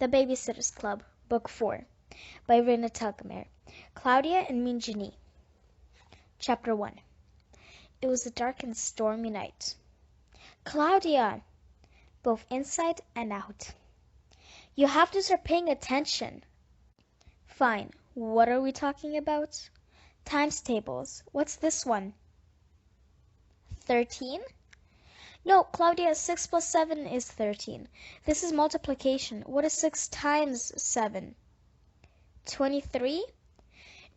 The Babysitter's Club, Book 4, by Rina Telgemeier. Claudia and Mean Janine. Chapter 1. It was a dark and stormy night. Claudia! Both inside and out. You have to start paying attention. Fine. What are we talking about? Times tables. What's this one? 13? No, Claudia, 6 plus 7 is 13. This is multiplication. What is 6 times 7? 23?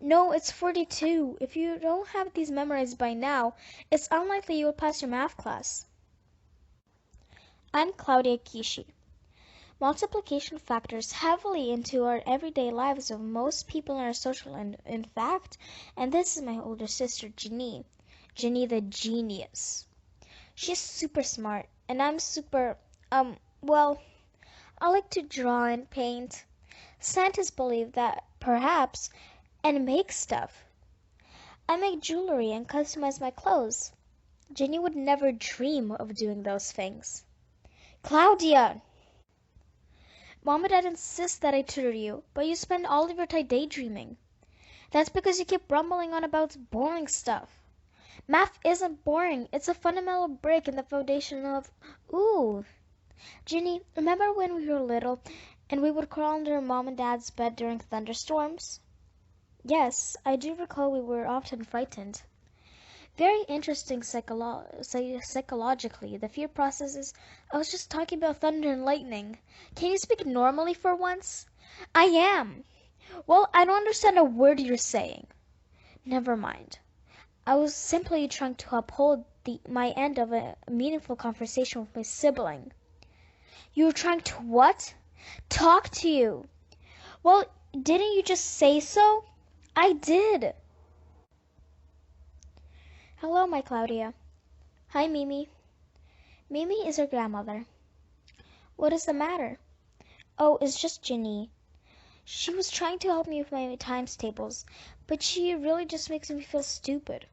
No, it's 42. If you don't have these memorized by now, it's unlikely you will pass your math class. I'm Claudia Kishi. Multiplication factors heavily into our everyday lives of most people in our social in fact, and this is my older sister, Janine. Janine the genius. She's super smart, and I'm super, well, I like to draw and paint. Scientists believe that, perhaps, and make stuff. I make jewelry and customize my clothes. Jenny would never dream of doing those things. Claudia! Mom and Dad insist that I tutor you, but you spend all of your time daydreaming. That's because you keep rumbling on about boring stuff. Math isn't boring. It's a fundamental brick in the foundation of... Ooh. Ginny, remember when we were little and we would crawl under Mom and Dad's bed during thunderstorms? Yes, I do recall we were often frightened. Very interesting psychologically. The fear processes... I was just talking about thunder and lightning. Can you speak normally for once? I am. Well, I don't understand a word you're saying. Never mind. I was simply trying to uphold my end of a meaningful conversation with my sibling. You were trying to what? Talk to you. Well, didn't you just say so? I did. Hello, my Claudia. Hi, Mimi. Mimi is her grandmother. What is the matter? Oh, it's just Ginny. She was trying to help me with my times tables, but she really just makes me feel stupid.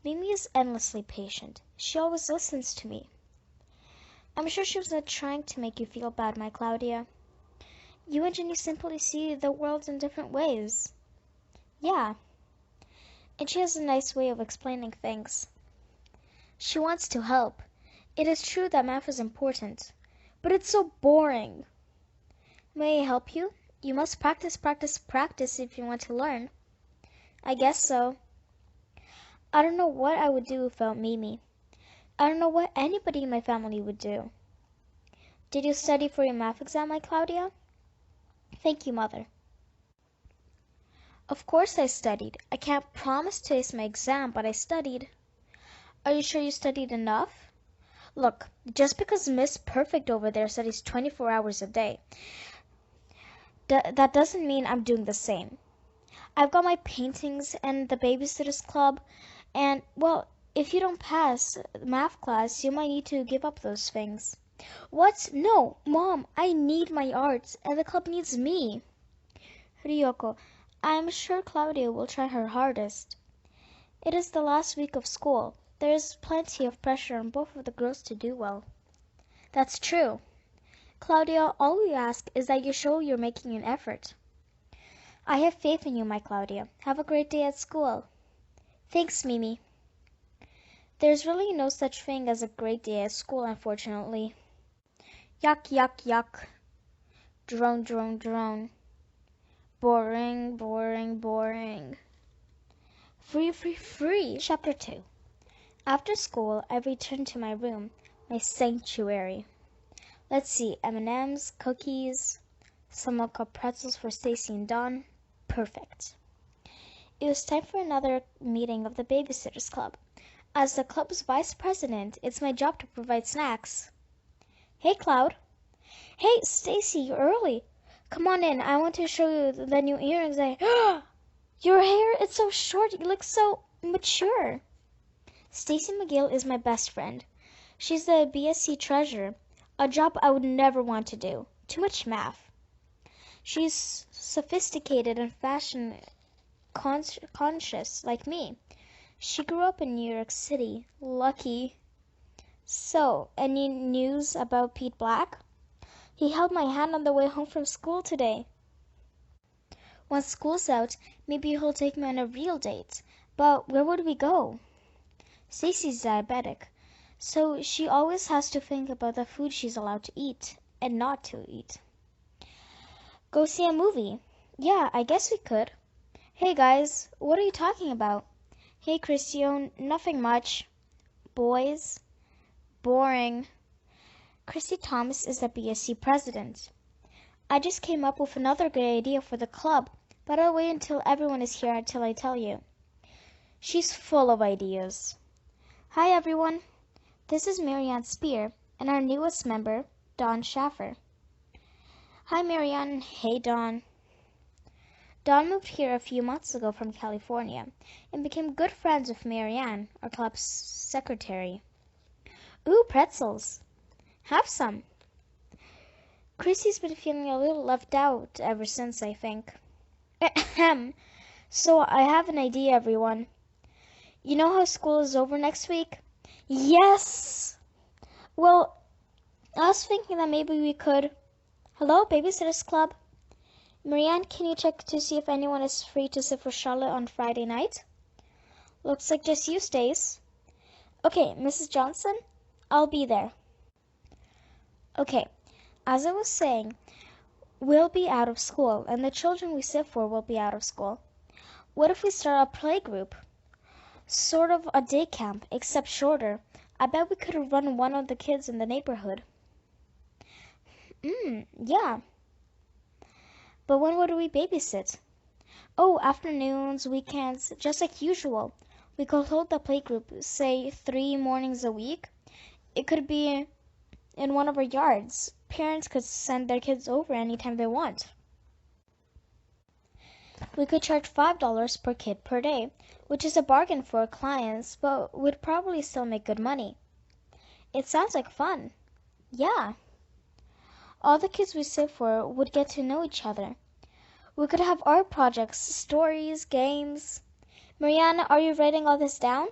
Mimi is endlessly patient. She always listens to me. I'm sure she was not trying to make you feel bad, my Claudia. You and Jenny simply see the world in different ways. Yeah. And she has a nice way of explaining things. She wants to help. It is true that math is important, but it's so boring. May I help you? You must practice, practice, practice if you want to learn. I guess so. I don't know what I would do without Mimi. I don't know what anybody in my family would do. Did you study for your math exam, my Claudia? Thank you, Mother. Of course I studied. I can't promise to ace my exam, but I studied. Are you sure you studied enough? Look, just because Miss Perfect over there studies 24 hours a day, that doesn't mean I'm doing the same. I've got my paintings and the Babysitter's Club, and, well, if you don't pass math class, you might need to give up those things. What? No, Mom, I need my arts, and the club needs me. Ryoko, I'm sure Claudia will try her hardest. It is the last week of school. There is plenty of pressure on both of the girls to do well. That's true. Claudia, all we ask is that you show you're making an effort. I have faith in you, my Claudia. Have a great day at school. Thanks, Mimi. There's really no such thing as a great day at school, unfortunately. Yuck, yuck, yuck. Drone, drone, drone. Boring, boring, boring. Free, free, free. Chapter 2. After school, I returned to my room, my sanctuary. Let's see, M&Ms, cookies, some milk pretzels for Stacy and Dawn. Perfect. It was time for another meeting of the Babysitter's Club. As the club's vice president, it's my job to provide snacks. Hey, Cloud. Hey, Stacy, you're early. Come on in. I want to show you the new earrings Your hair, it's so short. You look so mature. Stacy McGill is my best friend. She's the BSc treasurer, a job I would never want to do. Too much math. She's sophisticated and fashion conscious like me. She grew up in New York City. Lucky. So, any news about Pete Black? He held my hand on the way home from school today. Once school's out, maybe he'll take me on a real date. But where would we go? Stacy's diabetic, so she always has to think about the food she's allowed to eat and not to eat. Go see a movie. Yeah, I guess we could. Hey guys, what are you talking about? Hey Christian, nothing much. Boys? Boring. Christy Thomas is the BSC president. I just came up with another great idea for the club, but I'll wait until everyone is here until I tell you. She's full of ideas. Hi everyone, this is Marianne Spear and our newest member, Dawn Schaffer. Hi Marianne, hey Dawn. Dawn moved here a few months ago from California and became good friends with Marianne, our club's secretary. Ooh, pretzels. Have some. Chrissy's been feeling a little left out ever since, I think. Ahem. So I have an idea, everyone. You know how school is over next week? Yes! Well, I was thinking that maybe we could... Hello, Babysitters Club? Marianne, can you check to see if anyone is free to sit for Charlotte on Friday night? Looks like just you, Stace. Okay, Mrs. Johnson, I'll be there. Okay, as I was saying, we'll be out of school, and the children we sit for will be out of school. What if we start a playgroup? Sort of a day camp, except shorter. I bet we could run one of the kids in the neighborhood. Yeah. But when would we babysit? Oh, afternoons, weekends, just like usual. We could hold the playgroup, say 3 mornings a week. It could be in one of our yards. Parents could send their kids over anytime they want. We could charge $5 per kid per day, which is a bargain for our clients, but would probably still make good money. It sounds like fun. Yeah. All the kids we sit for would get to know each other. We could have art projects, stories, games. Mariana, are you writing all this down?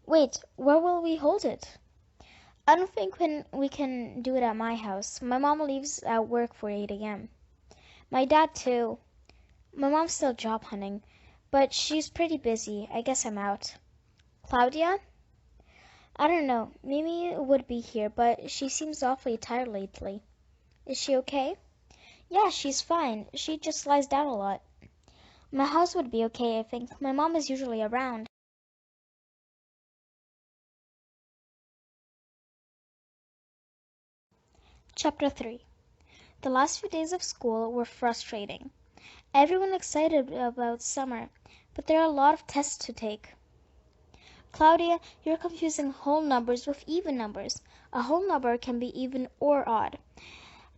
Wait, where will we hold it? I don't think we can do it at my house. My mom leaves at work for 8 a.m. My dad too. My mom's still job hunting, but she's pretty busy. I guess I'm out. Claudia? I don't know. Mimi would be here, but she seems awfully tired lately. Is she okay? Yeah, she's fine. She just lies down a lot. My house would be okay, I think. My mom is usually around. Chapter 3. The last few days of school were frustrating. Everyone excited about summer, but there are a lot of tests to take. Claudia, you're confusing whole numbers with even numbers. A whole number can be even or odd,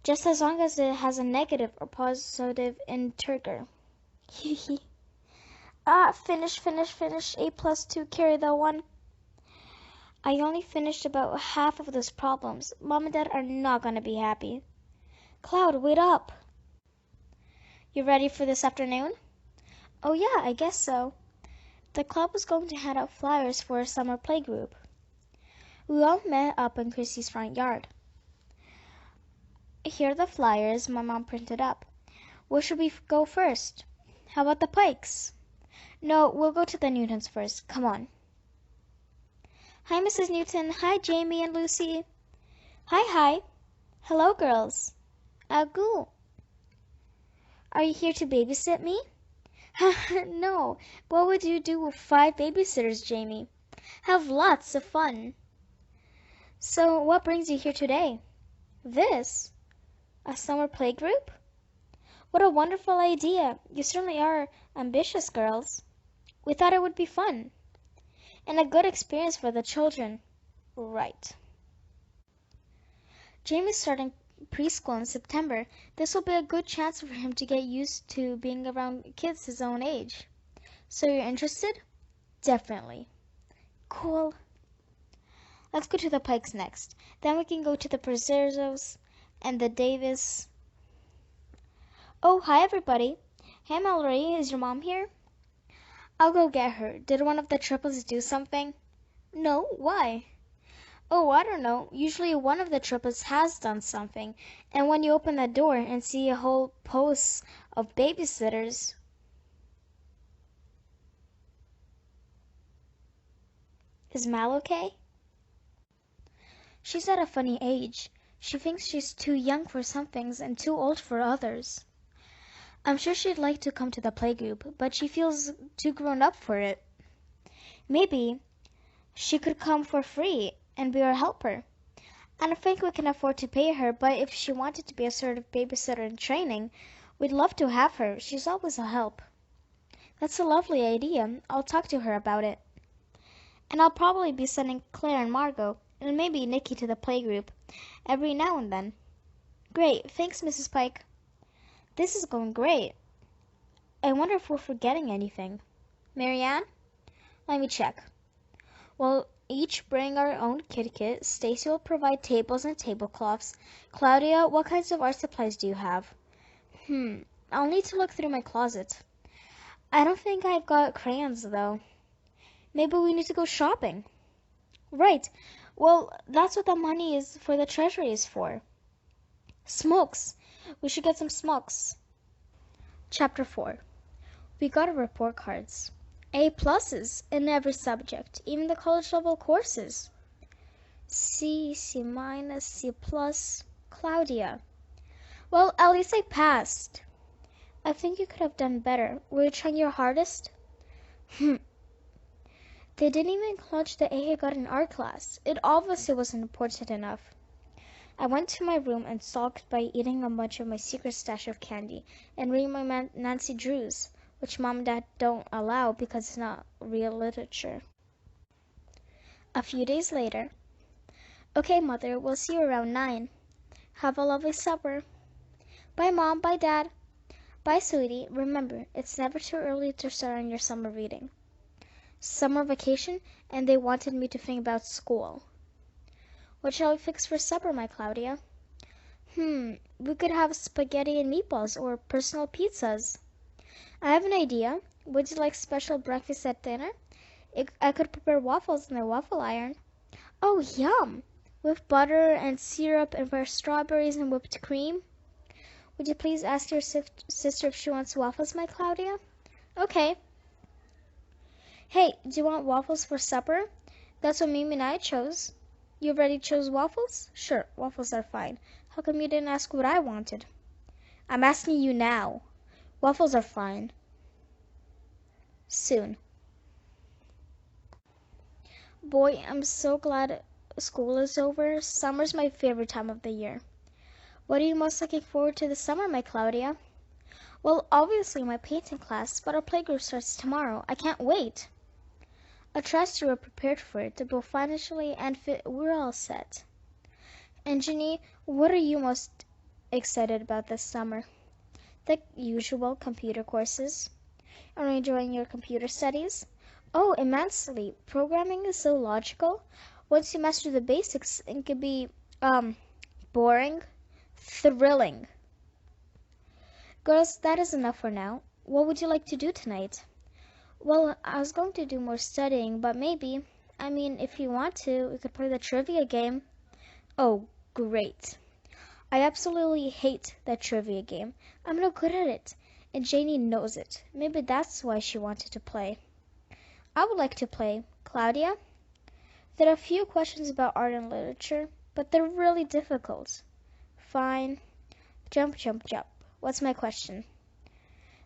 just as long as it has a negative or positive integer. Finish. A+2, carry the 1. I only finished about half of those problems. Mom and Dad are not going to be happy. Cloud, wait up. You ready for this afternoon? Oh yeah, I guess so. The club was going to hand out flyers for a summer playgroup. We all met up in Chrissy's front yard. Here are the flyers my mom printed up. Where should we go first? How about the Pikes? No, we'll go to the Newtons first. Come on. Hi, Mrs. Newton. Hi, Jamie and Lucy. Hi. Hello, girls. Agoo. Are you here to babysit me? No. What would you do with 5 babysitters, Jamie? Have lots of fun. So, what brings you here today? This? A summer playgroup? What a wonderful idea. You certainly are ambitious, girls. We thought it would be fun. And a good experience for the children. Right. Jamie's starting preschool in September. This will be a good chance for him to get used to being around kids his own age. So you're interested? Definitely. Cool. Let's go to the Pikes next. Then we can go to the Preservos and the Davis. Oh, hi everybody. Hey Mallory, is your mom here? I'll go get her. Did one of the triplets do something? No, why? Oh, I don't know. Usually one of the triplets has done something, and when you open the door and see a whole post of babysitters. Is Mal okay? She's at a funny age. She thinks she's too young for some things and too old for others. I'm sure she'd like to come to the playgroup, but she feels too grown up for it. Maybe she could come for free and be our helper. I don't think we can afford to pay her, but if she wanted to be a sort of babysitter in training, we'd love to have her. She's always a help. That's a lovely idea. I'll talk to her about it. And I'll probably be sending Claire and Margot, and maybe Nikki to the playgroup, every now and then. Great. Thanks, Mrs. Pike. This is going great. I wonder if we're forgetting anything. Marianne? Let me check. We'll each bring our own kit. Stacy will provide tables and tablecloths. Claudia, what kinds of art supplies do you have? I'll need to look through my closet. I don't think I've got crayons, though. Maybe we need to go shopping. Right. Well, that's what the money is for the treasury is for. Smokes. We should get some smokes. Chapter 4. We got our report cards. A+s in every subject, even the college level courses. C, C-, C+. Claudia. Well, at least I passed. I think you could have done better. Were you trying your hardest? They didn't even acknowledge the A I got in art class. It obviously wasn't important enough. I went to my room and sulked by eating a bunch of my secret stash of candy and reading my Nancy Drews, which Mom and Dad don't allow because it's not real literature. A few days later. Okay, Mother, we'll see you around 9. Have a lovely supper. Bye, Mom. Bye, Dad. Bye, sweetie. Remember, it's never too early to start on your summer reading. Summer vacation, and they wanted me to think about school. What shall we fix for supper, my Claudia? We could have spaghetti and meatballs or personal pizzas. I have an idea. Would you like special breakfast at dinner? I could prepare waffles in the waffle iron. Oh, yum! With butter and syrup and fresh strawberries and whipped cream. Would you please ask your sister if she wants waffles, my Claudia? Okay. Hey, do you want waffles for supper? That's what Mimi and I chose. You already chose waffles? Sure, waffles are fine. How come you didn't ask what I wanted? I'm asking you now. Waffles are fine. Soon. Boy, I'm so glad school is over. Summer's my favorite time of the year. What are you most looking forward to this summer, my Claudia? Well, obviously my painting class, but our playgroup starts tomorrow. I can't wait. I trust you are prepared for it, both financially and we're all set. And Janine, what are you most excited about this summer? The usual computer courses. Are you enjoying your computer studies? Oh, immensely. Programming is so logical. Once you master the basics, it can be, boring, thrilling. Girls, that is enough for now. What would you like to do tonight? Well, I was going to do more studying, but maybe, if you want to, we could play the trivia game. Oh, great. I absolutely hate that trivia game. I'm no good at it, and Janie knows it. Maybe that's why she wanted to play. I would like to play. Claudia? There are a few questions about art and literature, but they're really difficult. Fine. Jump, jump, jump. What's my question?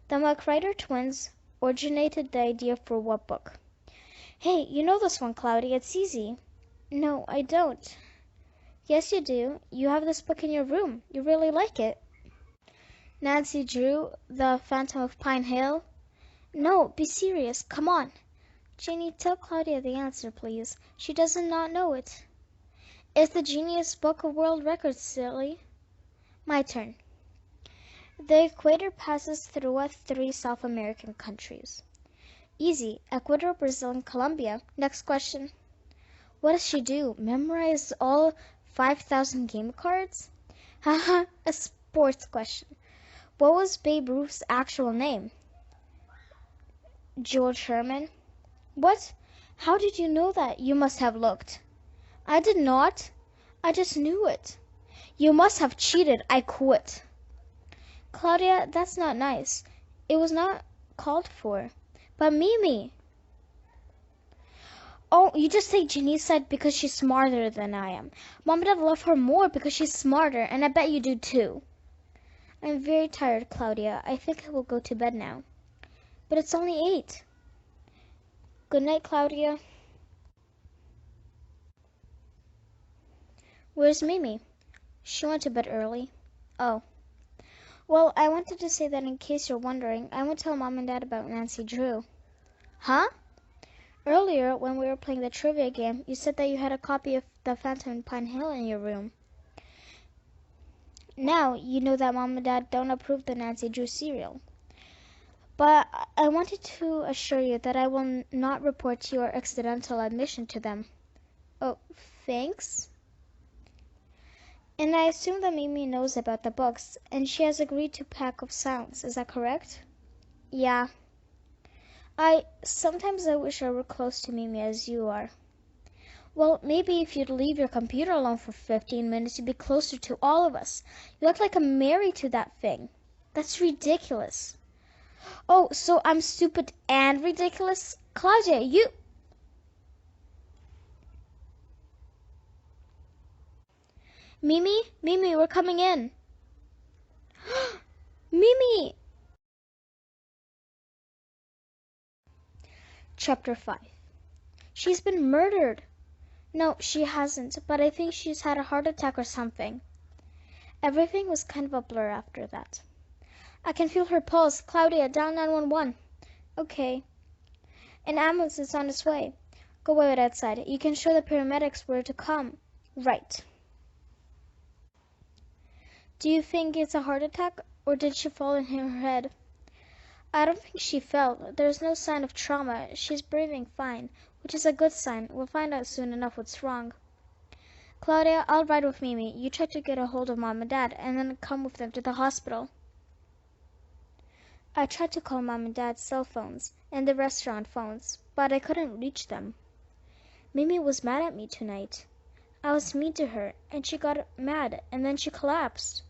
The McWriter twins originated the idea for what book? Hey, you know this one, Claudia. It's easy. No, I don't. Yes, you do. You have this book in your room. You really like it. Nancy Drew, The Phantom of Pine Hill? No, be serious. Come on. Janie, tell Claudia the answer, please. She does not know it. It's the Genius Book of World Records, silly. My turn. The equator passes through 3 South American countries. Easy. Ecuador, Brazil, and Colombia. Next question. What does she do? Memorize all 5,000 game cards? Haha, a sports question. What was Babe Ruth's actual name? George Herman. What? How did you know that? You must have looked. I did not. I just knew it. You must have cheated. I quit. Claudia, that's not nice. It was not called for. But Mimi. Oh, you just say Janine said because she's smarter than I am. Mom and Dad love her more because she's smarter, and I bet you do too. I'm very tired, Claudia. I think I will go to bed now. But it's only 8. Good night, Claudia. Where's Mimi? She went to bed early. Oh. Well, I wanted to say that in case you're wondering, I won't tell Mom and Dad about Nancy Drew. Huh? Earlier, when we were playing the trivia game, you said that you had a copy of The Phantom in Pine Hill in your room. Now, you know that Mom and Dad don't approve the Nancy Drew serial. But I wanted to assure you that I will not report your accidental admission to them. Oh, thanks? And I assume that Mimi knows about the books, and she has agreed to Pack of Sounds. Is that correct? Yeah. Sometimes I wish I were close to Mimi as you are. Well, maybe if you'd leave your computer alone for 15 minutes, you'd be closer to all of us. You act like I'm married to that thing. That's ridiculous. Oh, so I'm stupid and ridiculous? Claudia, you... Mimi, we're coming in. Mimi! Chapter 5. She's been murdered. No, she hasn't, but I think she's had a heart attack or something. Everything was kind of a blur after that. I can feel her pulse. Claudia, dial 911. Okay. An ambulance is on its way. Go wait outside. You can show the paramedics where to come. Right. Do you think it's a heart attack, or did she fall and hit her head? I don't think she fell. There's no sign of trauma. She's breathing fine, which is a good sign. We'll find out soon enough what's wrong. Claudia, I'll ride with Mimi. You try to get a hold of Mom and Dad, and then come with them to the hospital. I tried to call Mom and Dad's cell phones and the restaurant phones, but I couldn't reach them. Mimi was mad at me tonight. I was mean to her, and she got mad, and then she collapsed.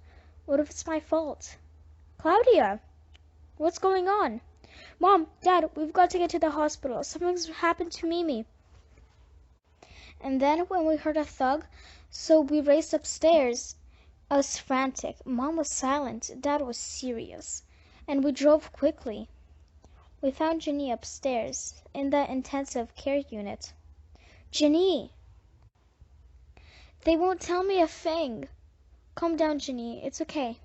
What if it's my fault? Claudia! What's going on? Mom, Dad, we've got to get to the hospital. Something's happened to Mimi. And then when we heard a thug, so we raced upstairs. I was frantic. Mom was silent. Dad was serious. And we drove quickly. We found Janine upstairs in the intensive care unit. Janine! They won't tell me a thing. Calm down, Janine. It's okay.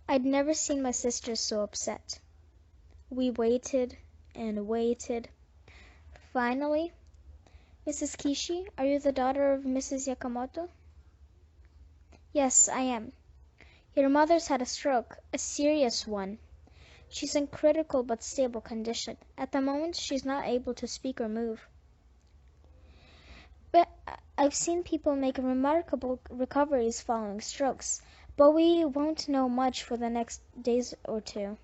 I'd never seen my sister so upset. We waited and waited. Finally, Mrs. Kishi, are you the daughter of Mrs. Yakamoto? Yes, I am. Your mother's had a stroke, a serious one. She's in critical but stable condition. At the moment, she's not able to speak or move. But I've seen people make remarkable recoveries following strokes, but we won't know much for the next days or two.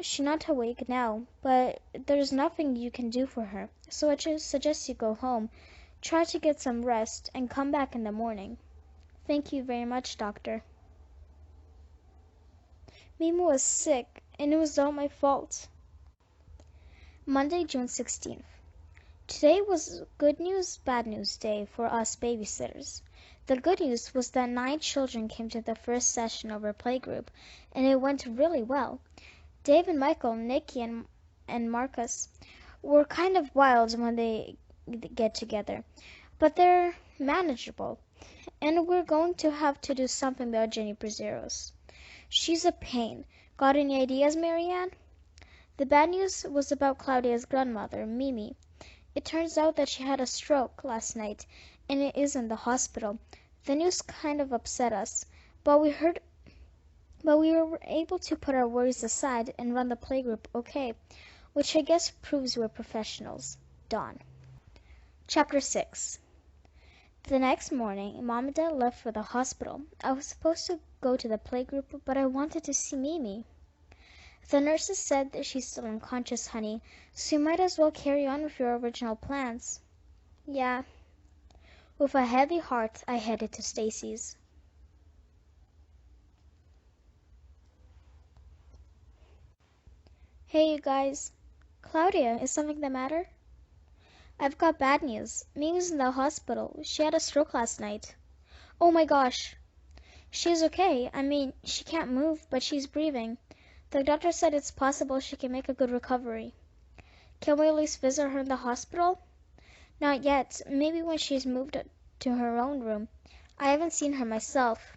She's not awake now, but there's nothing you can do for her, so I just suggest you go home, try to get some rest, and come back in the morning. Thank you very much, Doctor. Mimi was sick, and it was all my fault. Monday, June 16th. Today was good news, bad news day for us babysitters. The good news was that 9 children came to the first session of our playgroup, and it went really well. Dave and Michael, Nikki and Marcus were kind of wild when they get together, but they're manageable. And we're going to have to do something about Jenny Brazeros. She's a pain. Got any ideas, Marianne? The bad news was about Claudia's grandmother, Mimi. It turns out that she had a stroke last night and is in the hospital. The news kind of upset us, but we were able to put our worries aside and run the playgroup okay, which I guess proves we're professionals. Dawn. Chapter 6. The next morning, Mom and Dad left for the hospital. I was supposed to go to the playgroup, but I wanted to see Mimi. The nurses said that she's still unconscious, honey, so you might as well carry on with your original plans. Yeah, With a heavy heart, I headed to Stacy's. Hey, you guys. Claudia, is something the matter? I've got bad news. Mimi's in the hospital. She had a stroke last night. Oh my gosh. She's okay. I mean, she can't move, but she's breathing. The doctor said it's possible she can make a good recovery. Can we at least visit her in the hospital? Not yet. Maybe when she's moved to her own room. I haven't seen her myself.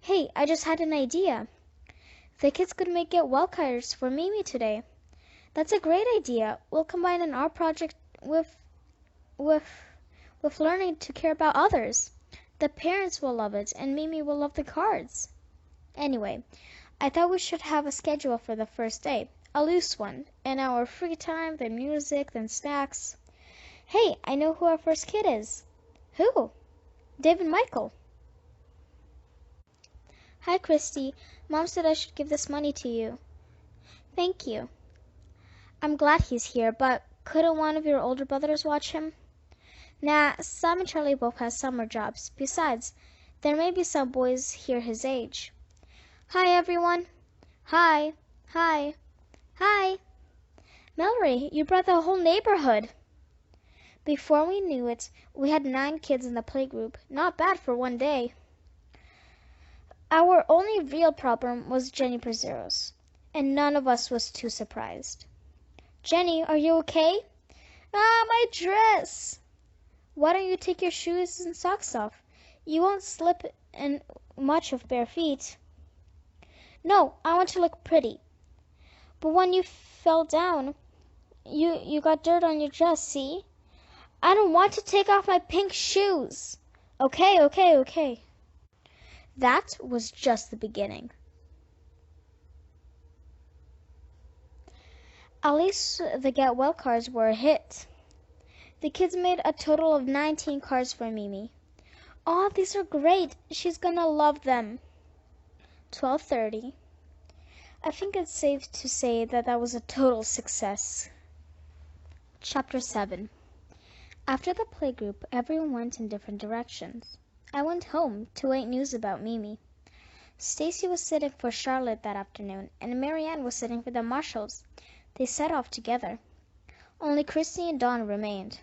Hey, I just had an idea. The kids could make get well cards for Mimi today. That's a great idea. We'll combine an art project with learning to care about others. The parents will love it, and Mimi will love the cards. Anyway, I thought we should have a schedule for the first day. A loose one. An hour free time, then music, then snacks. Hey, I know who our first kid is. Who? David Michael. Hi, Christy. Mom said I should give this money to you. Thank you. I'm glad he's here, but couldn't one of your older brothers watch him? Nah, Sam and Charlie both have summer jobs. Besides, there may be some boys here his age. Hi, everyone. Hi. Hi. Hi. Mallory, you brought the whole neighborhood. Before we knew it, we had 9 kids in the playgroup. Not bad for one day. Our only real problem was Jenny Brazeros, and none of us was too surprised. Jenny, are you okay? Ah, my dress! Why don't you take your shoes and socks off? You won't slip in much with bare feet. No, I want to look pretty. But when you fell down, you got dirt on your dress, see? I don't want to take off my pink shoes. Okay. That was just the beginning. At least the get well cards were a hit. The kids made a total of 19 cards for Mimi. Oh, these are great. She's gonna love them. 12:30. I think it's safe to say that was a total success. Chapter 7. After the playgroup, everyone went in different directions. I went home to wait news about Mimi. Stacy was sitting for Charlotte that afternoon, and Marianne was sitting for the Marshalls. They set off together. Only Christy and Dawn remained.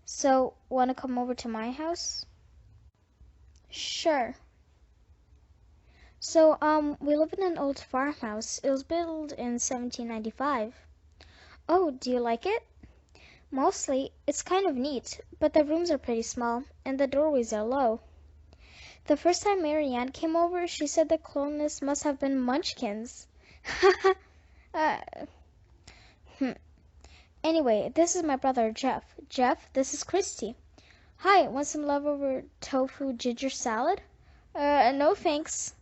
So, want to come over to my house? Sure. So, we live in an old farmhouse. It was built in 1795. Oh, do you like it? Mostly. It's kind of neat, but the rooms are pretty small, and the doorways are low. The first time Marianne came over, she said the clonus must have been Munchkins. uh, Anyway, this is my brother, Jeff. Jeff, this is Christy. Hi, want some leftover tofu ginger salad? No thanks.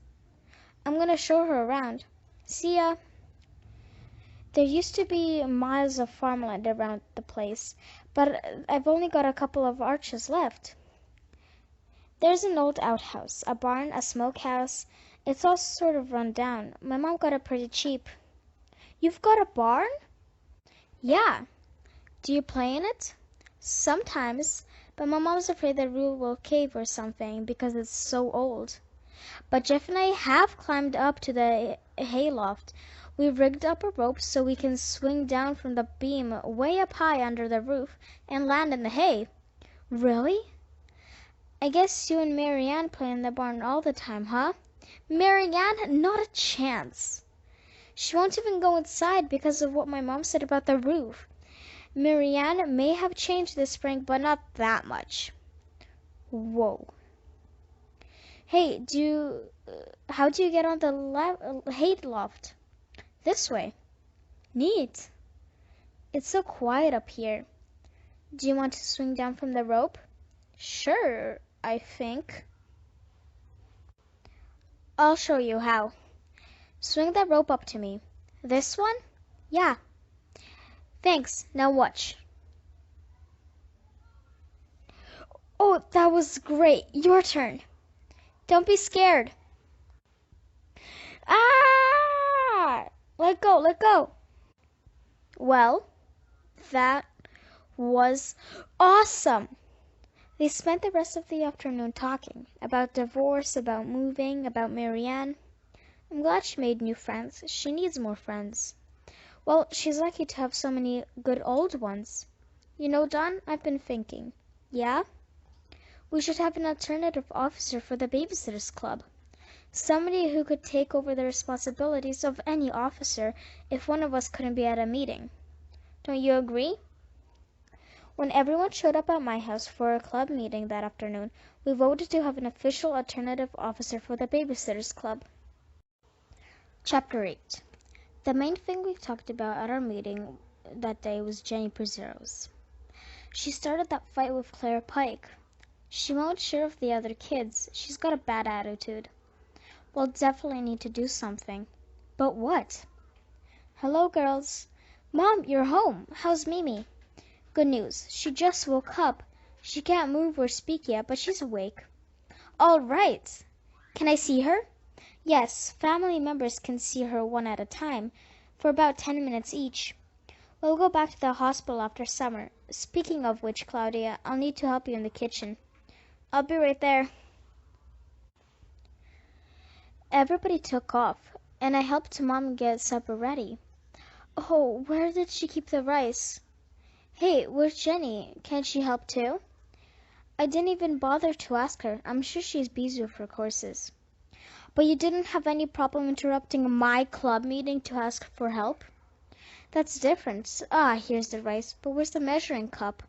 I'm gonna show her around. See ya. There used to be miles of farmland around the place, but I've only got a couple of arches left. There's an old outhouse, a barn, a smokehouse. It's all sort of run down. My mom got it pretty cheap. You've got a barn? Yeah. Do you play in it? Sometimes, but my mom's afraid the roof will cave or something because it's so old. But Jeff and I have climbed up to the hayloft. We rigged up a rope so we can swing down from the beam way up high under the roof and land in the hay. Really? I guess you and Marianne play in the barn all the time, huh? Marianne? Not a chance. She won't even go inside because of what my mom said about the roof. Marianne may have changed this spring, but not that much. Whoa. Hey, how do you get on the hay loft? This way. Neat. It's so quiet up here. Do you want to swing down from the rope? Sure, I think. I'll show you how. Swing that rope up to me. This one? Yeah. Thanks. Now watch. Oh, that was great. Your turn. Don't be scared. Ah! Let go. Well, that was awesome. They spent the rest of the afternoon talking about divorce, about moving, about Marianne. I'm glad she made new friends. She needs more friends. Well, she's lucky to have so many good old ones. You know, Don, I've been thinking. Yeah? We should have an alternative officer for the Babysitters Club. Somebody who could take over the responsibilities of any officer if one of us couldn't be at a meeting. Don't you agree? When everyone showed up at my house for a club meeting that afternoon, we voted to have an official alternative officer for the Babysitters Club. Chapter 8. The main thing we talked about at our meeting that day was Jenny Prezeros. She started that fight with Claire Pike. She won't share with the other kids. She's got a bad attitude. We'll definitely need to do something. But what? Hello, girls. Mom, you're home. How's Mimi? Good news. She just woke up. She can't move or speak yet, but she's awake. All right. Can I see her? Yes, family members can see her one at a time, for about 10 minutes each. We'll go back to the hospital after summer. Speaking of which, Claudia, I'll need to help you in the kitchen. I'll be right there. Everybody took off, and I helped Mom get supper ready. Oh, where did she keep the rice? Hey, where's Jenny? Can she help too? I didn't even bother to ask her. I'm sure she's busy with her courses. But you didn't have any problem interrupting my club meeting to ask for help? That's different. Ah, here's the rice, but where's the measuring cup?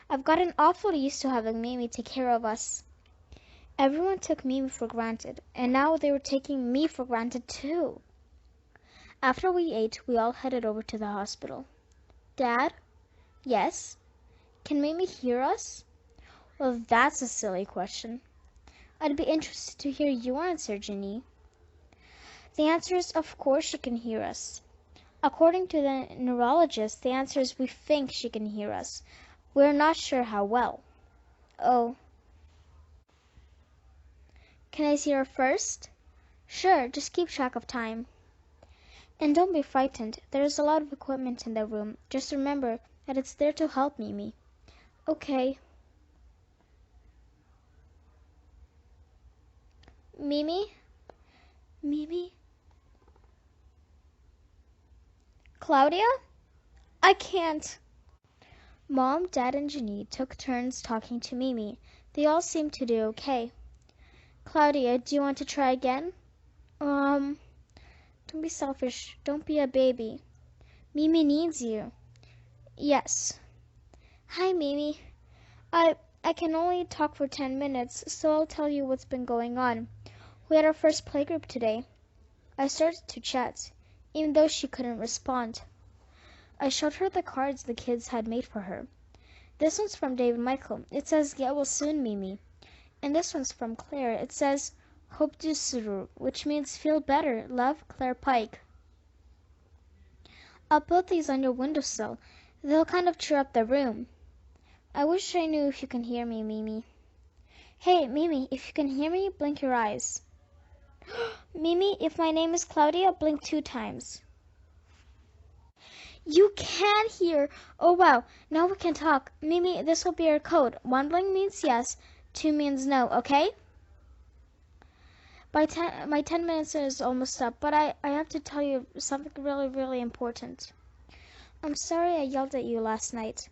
I've gotten awfully used to having Mimi take care of us. Everyone took Mimi for granted, and now they were taking me for granted too. After we ate, we all headed over to the hospital. Dad? Yes? Can Mimi hear us? Well, that's a silly question. I'd be interested to hear your answer, Janine. The answer is, of course she can hear us. According to the neurologist, the answer is we think she can hear us. We're not sure how well. Oh. Can I see her first? Sure, just keep track of time. And don't be frightened. There's a lot of equipment in the room. Just remember that it's there to help Mimi. Okay. Mimi? Mimi? Claudia? I can't. Mom, Dad, and Janine took turns talking to Mimi. They all seemed to do okay. Claudia, do you want to try again? Don't be selfish. Don't be a baby. Mimi needs you. Yes. Hi, Mimi. I can only talk for 10 minutes, so I'll tell you what's been going on. We had our first playgroup today. I started to chat, even though she couldn't respond. I showed her the cards the kids had made for her. This one's from Dave and Michael. It says, "Get well soon, Mimi." And this one's from Claire. It says, "Hope du suru," which means feel better. Love, Claire Pike. I'll put these on your windowsill. They'll kind of cheer up the room. I wish I knew if you can hear me, Mimi. Hey, Mimi, if you can hear me, blink your eyes. Mimi, if my name is Claudia, blink 2 times. You can hear. Oh, wow. Now we can talk. Mimi, this will be our code. 1 blink means yes, 2 means no, okay? My 10 minutes is almost up, but I have to tell you something really, really important. I'm sorry I yelled at you last night.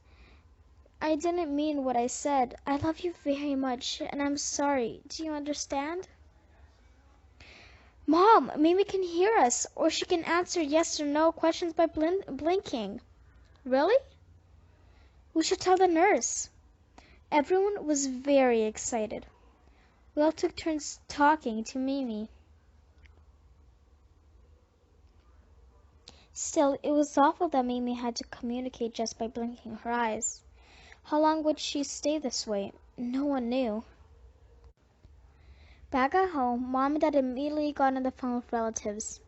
I didn't mean what I said. I love you very much, and I'm sorry. Do you understand? Mom, Mimi can hear us, or she can answer yes or no questions by blinking. Really? We should tell the nurse. Everyone was very excited. We all took turns talking to Mimi. Still, it was awful that Mimi had to communicate just by blinking her eyes. How long would she stay this way? No one knew. Back at home, Mom and Dad immediately got on the phone with relatives.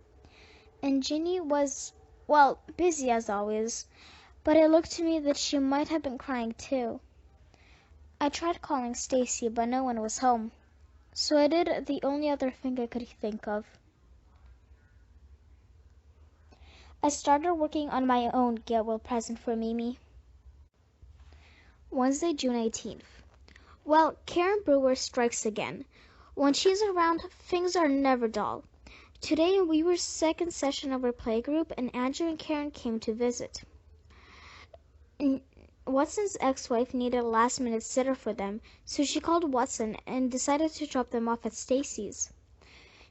And Ginny was, well, busy as always, but it looked to me that she might have been crying too. I tried calling Stacy, but no one was home. So I did the only other thing I could think of. I started working on my own get well present for Mimi. Wednesday, June 18th. Well, Karen Brewer strikes again. When she's around, things are never dull. Today we were second session of our playgroup, and Andrew and Karen came to visit. Watson's ex-wife needed a last-minute sitter for them, so she called Watson and decided to drop them off at Stacy's.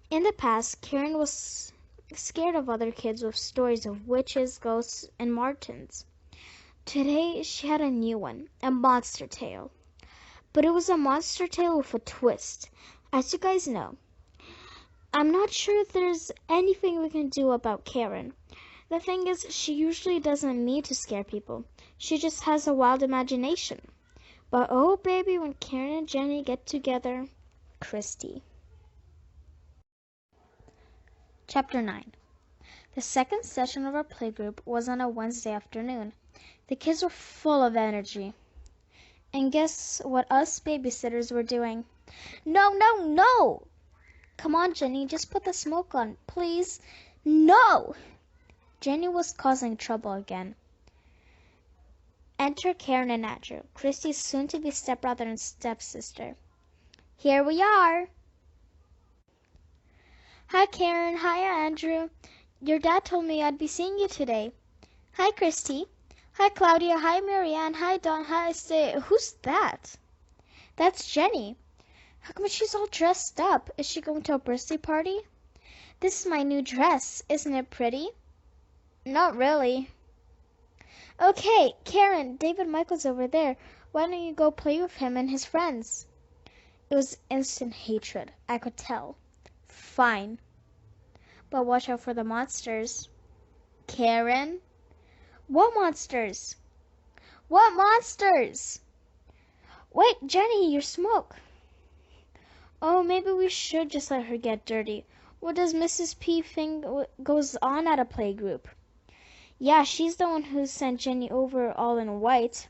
In the past, Karen was scared of other kids with stories of witches, ghosts, and martins. Today, she had a new one, a monster tale. But it was a monster tale with a twist. As you guys know, I'm not sure if there's anything we can do about Karen. The thing is, she usually doesn't mean to scare people. She just has a wild imagination. But oh baby, when Karen and Jenny get together, Christy. Chapter 9. The second session of our playgroup was on a Wednesday afternoon. The kids were full of energy. And guess what us babysitters were doing? No, no, no! Come on, Jenny, just put the smoke on, please. No! Jenny was causing trouble again. Enter Karen and Andrew, Christy's soon-to-be stepbrother and stepsister. Here we are! Hi, Karen. Hi, Andrew. Your dad told me I'd be seeing you today. Hi, Christy. Hi, Claudia. Hi, Marianne. Hi, Dawn. Hi, Stay. Who's that? That's Jenny. How come she's all dressed up? Is she going to a birthday party? This is my new dress. Isn't it pretty? Not really. Okay, Karen, David Michael's over there. Why don't you go play with him and his friends? It was instant hatred. I could tell. Fine. But watch out for the monsters. Karen? What monsters? What monsters? Wait, Jenny, your smoke. Oh, maybe we should just let her get dirty. What does Mrs. P think goes on at a playgroup? Yeah, she's the one who sent Jenny over all in white.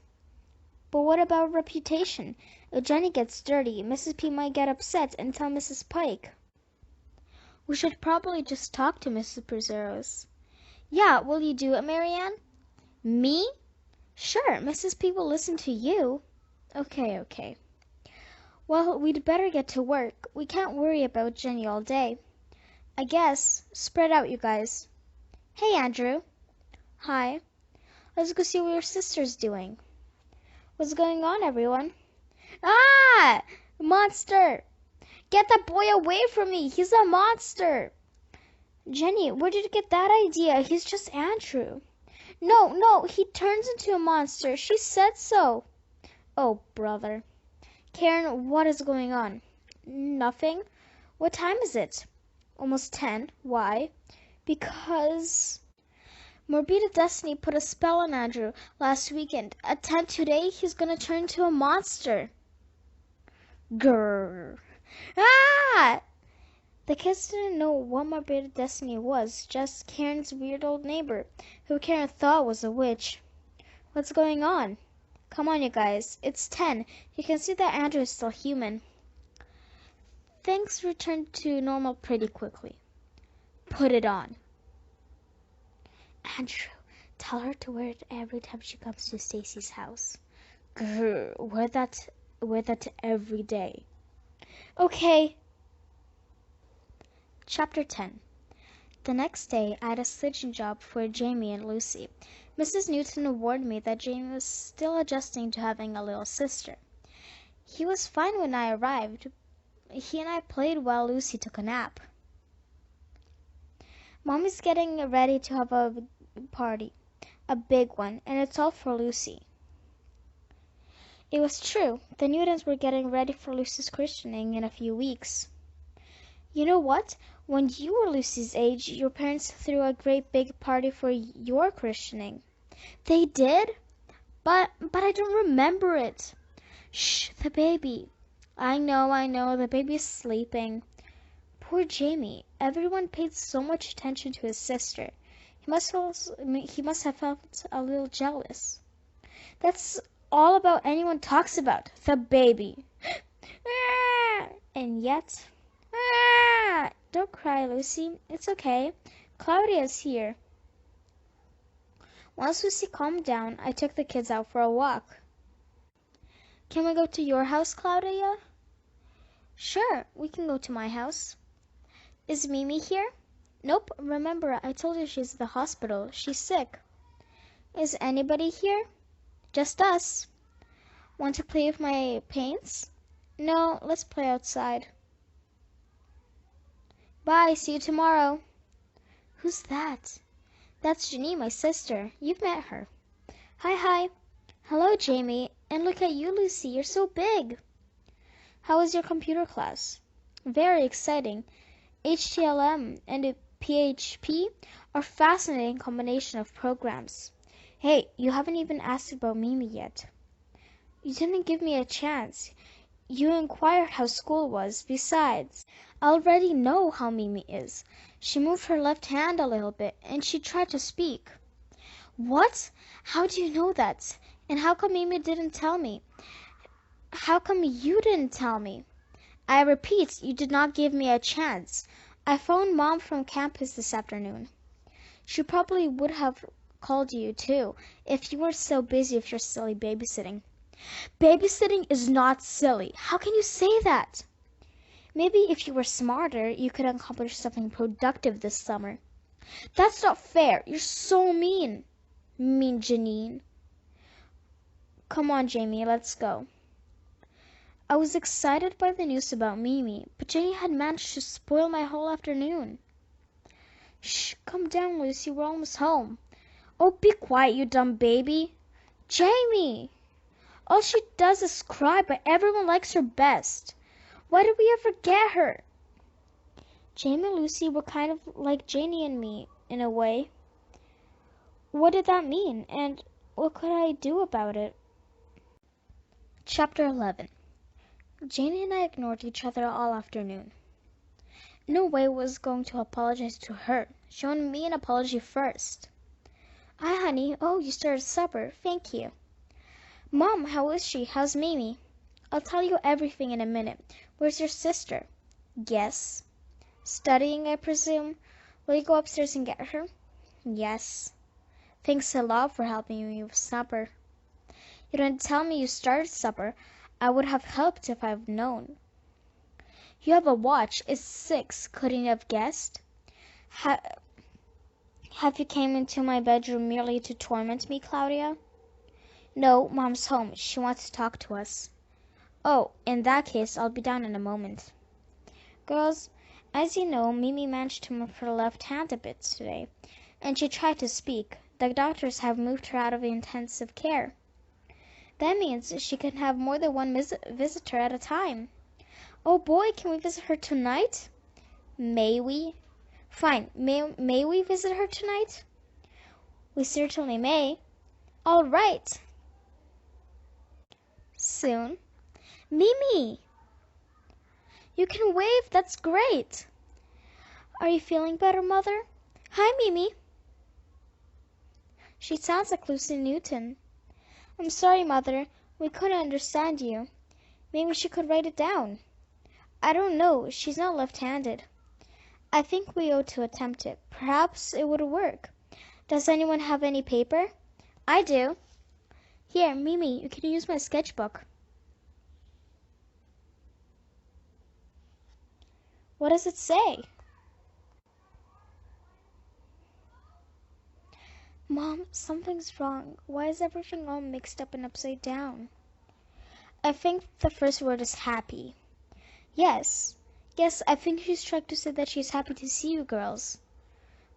But what about reputation? If Jenny gets dirty, Mrs. P might get upset and tell Mrs. Pike. We should probably just talk to Mrs. Prezeros. Yeah, will you do it, Marianne? Me? Sure, Mrs. P will listen to you. Okay. Well, we'd better get to work. We can't worry about Jenny all day. I guess. Spread out, you guys. Hey, Andrew. Hi. Let's go see what your sister's doing. What's going on, everyone? Ah! Monster! Get that boy away from me! He's a monster! Jenny, where did you get that idea? He's just Andrew. No, he turns into a monster. She said so. Oh, brother. Karen, what is going on? Nothing. What time is it? Almost 10. Why? Because Morbida Destiny put a spell on Andrew last weekend. At 10 today, he's gonna turn into a monster. Grrr. Ah! The kids didn't know what Morbida Destiny was, just Karen's weird old neighbor, who Karen thought was a witch. What's going on? Come on, you guys. It's 10. You can see that Andrew is still human. Things returned to normal pretty quickly. Put it on. Andrew, tell her to wear it every time she comes to Stacy's house. Grr, wear that every day. Okay. Chapter 10. The next day, I had a stitching job for Jamie and Lucy. Mrs. Newton warned me that Jamie was still adjusting to having a little sister. He was fine when I arrived. He and I played while Lucy took a nap. Mommy's getting ready to have a party, a big one, and it's all for Lucy. It was true. The Newtons were getting ready for Lucy's christening in a few weeks. You know what? When you were Lucy's age, your parents threw a great big party for your christening. They did? But I don't remember it. Shh, the baby. I know, the baby's sleeping. Poor Jamie. Everyone paid so much attention to his sister. He must have felt a little jealous. That's all about anyone talks about, the baby. And yet... Don't cry, Lucy. It's okay. Claudia's here. Once Lucy calmed down, I took the kids out for a walk. Can we go to your house, Claudia? Sure, we can go to my house. Is Mimi here? Nope, remember I told you she's at the hospital. She's sick. Is anybody here? Just us. Want to play with my paints? No, let's play outside. Bye, see you tomorrow. Who's that? That's Janine, my sister. You've met her. Hi. Hello, Jamie. And look at you, Lucy. You're so big. How was your computer class? Very exciting. HTML and PHP are a fascinating combination of programs. Hey, you haven't even asked about Mimi yet. You didn't give me a chance. You inquired how school was. Besides, I already know how Mimi is. She moved her left hand a little bit, and she tried to speak. What? How do you know that? And how come Mimi didn't tell me? How come you didn't tell me? I repeat, you did not give me a chance. I phoned Mom from campus this afternoon. She probably would have called you too, if you weren't so busy with your silly babysitting. Babysitting is not silly. How can you say that? Maybe if you were smarter, you could accomplish something productive this summer. That's not fair. You're so mean. Mean Janine. Come on, Jamie, let's go. I was excited by the news about Mimi, but Jenny had managed to spoil my whole afternoon. Shh, calm down, Lucy, we're almost home. Oh, be quiet, you dumb baby. Jamie! All she does is cry, but everyone likes her best. Why did we ever get her? Jamie and Lucy were kind of like Janie and me, in a way. What did that mean, and what could I do about it? Chapter 11. Janie and I ignored each other all afternoon. No way was going to apologize to her. She wanted me an apology first. Hi, honey. Oh, you started supper. Thank you. Mom, how is she? How's Mimi? I'll tell you everything in a minute. Where's your sister? Yes. Studying, I presume. Will you go upstairs and get her? Yes. Thanks a lot for helping me with supper. You didn't tell me you started supper. I would have helped if I'd known. You have a watch. It's 6. Couldn't you have guessed? Have you came into my bedroom merely to torment me, Claudia? No, Mom's home. She wants to talk to us. Oh, in that case, I'll be down in a moment. Girls, as you know, Mimi managed to move her left hand a bit today, and she tried to speak. The doctors have moved her out of intensive care. That means she can have more than one visitor at a time. Oh boy, can we visit her tonight? May we? Fine, may we visit her tonight? We certainly may. All right. Soon. Mimi! You can wave, that's great. Are you feeling better, Mother? Hi, Mimi. She sounds like Lucy Newton. I'm sorry, Mother. We couldn't understand you. Maybe she could write it down. I don't know. She's not left-handed. I think we ought to attempt it. Perhaps it would work. Does anyone have any paper? I do. Here, Mimi, you can use my sketchbook. What does it say? Mom, something's wrong. Why is everything all mixed up and upside down? I think the first word is happy. Yes, I think she's trying to say that she's happy to see you girls.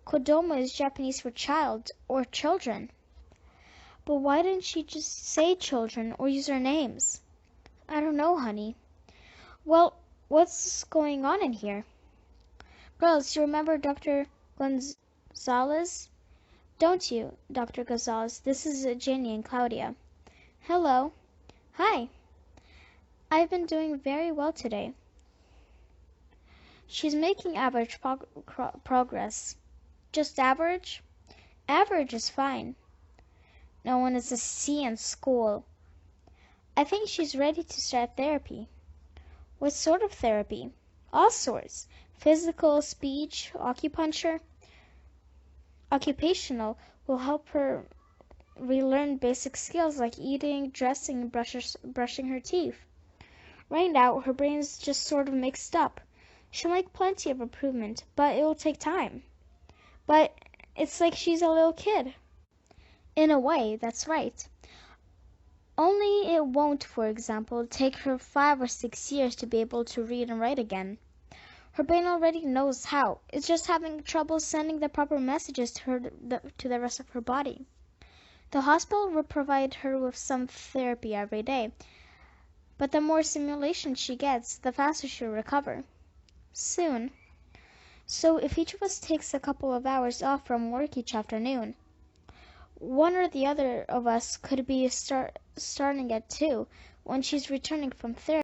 Kodomo is Japanese for child or children. But why didn't she just say children or use their names? I don't know, honey. Well, what's going on in here? Girls, you remember Dr. Gonzalez? Don't you, Dr. Gonzalez? This is Jenny and Claudia. Hello. Hi. I've been doing very well today. She's making average progress. Just average? Average is fine. No one is a C in school. I think she's ready to start therapy. What sort of therapy? All sorts. Physical, speech, acupuncture. Occupational will help her relearn basic skills like eating, dressing, and brushing her teeth. Right now, her brain is just sort of mixed up. She'll make plenty of improvement, but it will take time. But it's like she's a little kid. In a way, that's right. Only it won't, for example, take her 5 or 6 years to be able to read and write again. Her brain already knows how. It's just having trouble sending the proper messages to the rest of her body. The hospital will provide her with some therapy every day, but the more stimulation she gets, the faster she'll recover. Soon. So if each of us takes a couple of hours off from work each afternoon, one or the other of us could be starting at 2 when she's returning from therapy.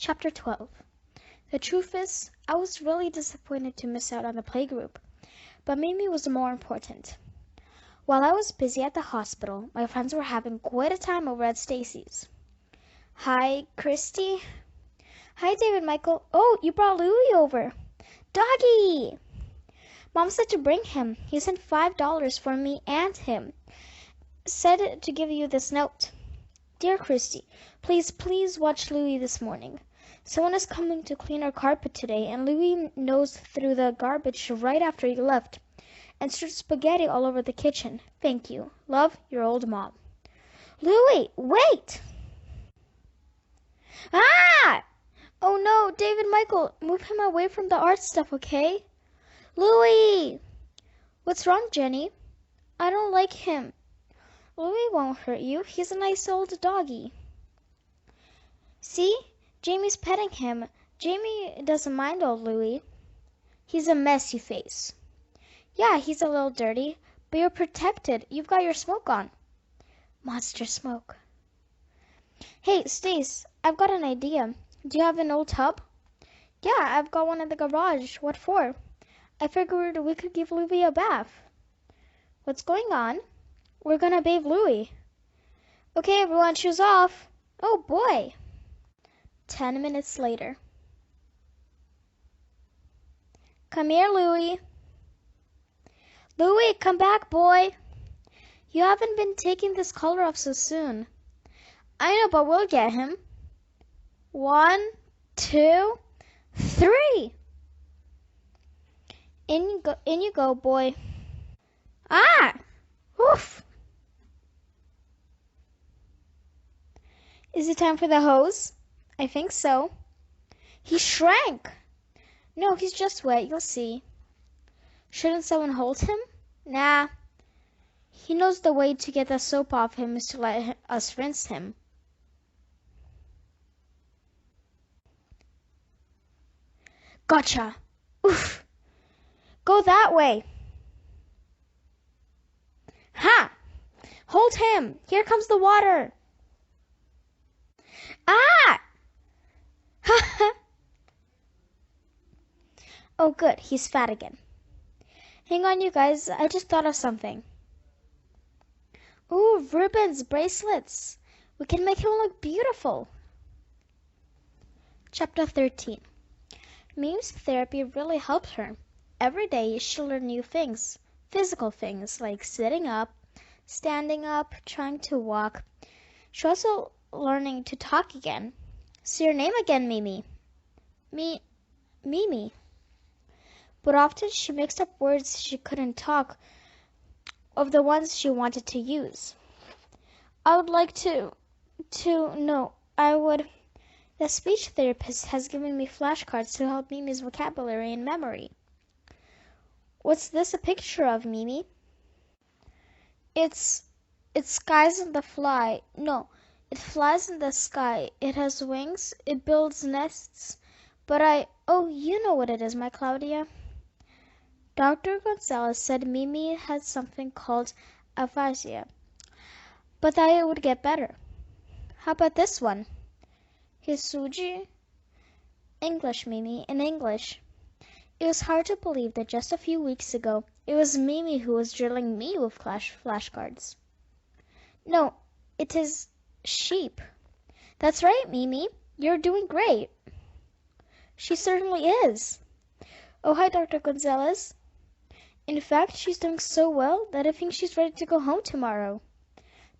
Chapter 12. The truth is, I was really disappointed to miss out on the playgroup, but Mimi was more important. While I was busy at the hospital, my friends were having quite a time over at Stacy's. Hi, Christy. Hi, David Michael. Oh, you brought Louie over. Doggy! Mom said to bring him. He sent $5 for me and him. Said to give you this note. Dear Christy, please watch Louie this morning. Someone is coming to clean our carpet today, and Louie nosed through the garbage right after you left and stirred spaghetti all over the kitchen. Thank you. Love, your old mom. Louie, wait! Ah! Oh no, David Michael, move him away from the art stuff, okay? Louie! What's wrong, Jenny? I don't like him. Louie won't hurt you. He's a nice old doggy. See? Jamie's petting him. Jamie doesn't mind old Louie. He's a messy face. Yeah, he's a little dirty, but you're protected. You've got your smoke on. Monster smoke. Hey, Stace, I've got an idea. Do you have an old tub? Yeah, I've got one in the garage. What for? I figured we could give Louie a bath. What's going on? We're gonna bathe Louie. Okay, everyone, shoes off. Oh, boy. 10 minutes later. Come here, Louie. Louie, come back, boy. You haven't been taking this collar off so soon. I know, but we'll get him. 1, 2, 3. In you go, boy. Ah! Oof! Is it time for the hose? I think so. He shrank. No, he's just wet, you'll see. Shouldn't someone hold him? Nah. He knows the way to get the soap off him is to let us rinse him. Gotcha. Oof. Go that way. Ha! Hold him. Here comes the water. Ah! Ha! Oh, good. He's fat again. Hang on, you guys. I just thought of something. Ooh, ribbons, bracelets. We can make him look beautiful. Chapter 13. Mimi's therapy really helped her. Every day she'll learn new things. Physical things like sitting up, standing up, trying to walk. She's also learning to talk again. Say your name again, Mimi. Mimi. But often she mixed up words she couldn't talk of the ones she wanted to use. The speech therapist has given me flashcards to help Mimi's vocabulary and memory. What's this a picture of, Mimi? It's Skies and the Fly. No, It flies in the sky. It has wings. It builds nests. Oh, you know what it is, my Claudia. Dr. Gonzalez said Mimi had something called aphasia, but that it would get better. How about this one? Hisuji? English, Mimi, in English. It was hard to believe that just a few weeks ago it was Mimi who was drilling me with flashcards. No, it is sheep. That's right, Mimi. You're doing great. She certainly is. Oh, hi, Dr. Gonzalez. In fact, she's doing so well that I think she's ready to go home tomorrow.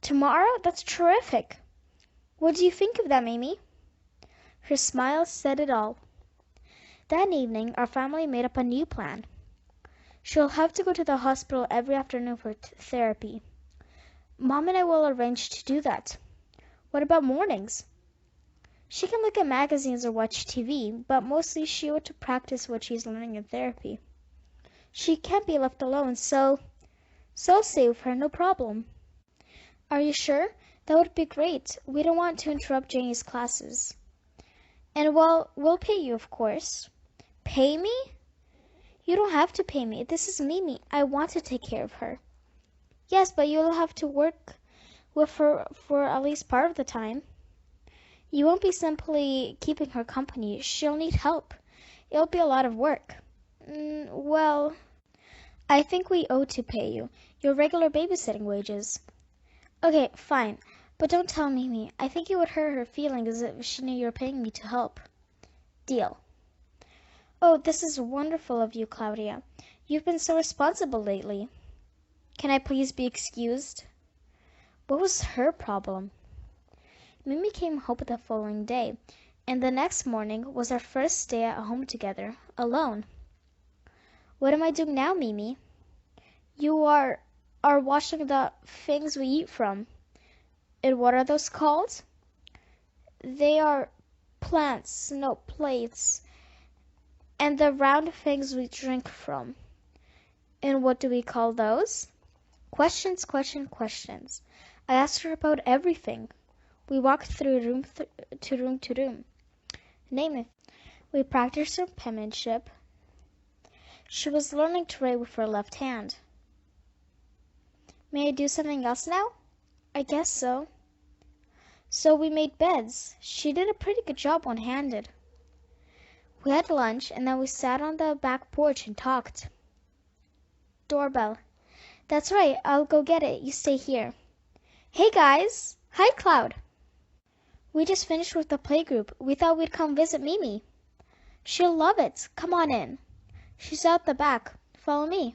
Tomorrow? That's terrific. What do you think of that, Mimi? Her smile said it all. That evening, our family made up a new plan. She'll have to go to the hospital every afternoon for therapy. Mom and I will arrange to do that. What about mornings? She can look at magazines or watch TV, but mostly she ought to practice what she's learning in therapy. She can't be left alone, so I'll stay with her, no problem. Are you sure? That would be great. We don't want to interrupt Janie's classes. And well, we'll pay you, of course. Pay me? You don't have to pay me. This is Mimi. I want to take care of her. Yes, but you'll have to work with her for at least part of the time. You won't be simply keeping her company. She'll need help. It'll be a lot of work. Well, I think we owe to pay you your regular babysitting wages. Okay, fine. But don't tell Mimi. I think it would hurt her feelings if she knew you're paying me to help. Deal. Oh, this is wonderful of you, Claudia. You've been so responsible lately. Can I please be excused? What was her problem? Mimi came home the following day, and the next morning was our first day at home together, alone. What am I doing now, Mimi? You are washing the things we eat from. And what are those called? They are plants, no plates. And the round things we drink from. And what do we call those? Questions, questions. I asked her about everything. We walked through room to room. Name it. We practiced her penmanship. She was learning to write with her left hand. May I do something else now? I guess so. So we made beds. She did a pretty good job one-handed. We had lunch, and then we sat on the back porch and talked. Doorbell. That's right, I'll go get it. You stay here. Hey, guys. Hi, Cloud. We just finished with the playgroup. We thought we'd come visit Mimi. She'll love it. Come on in. She's out the back. Follow me.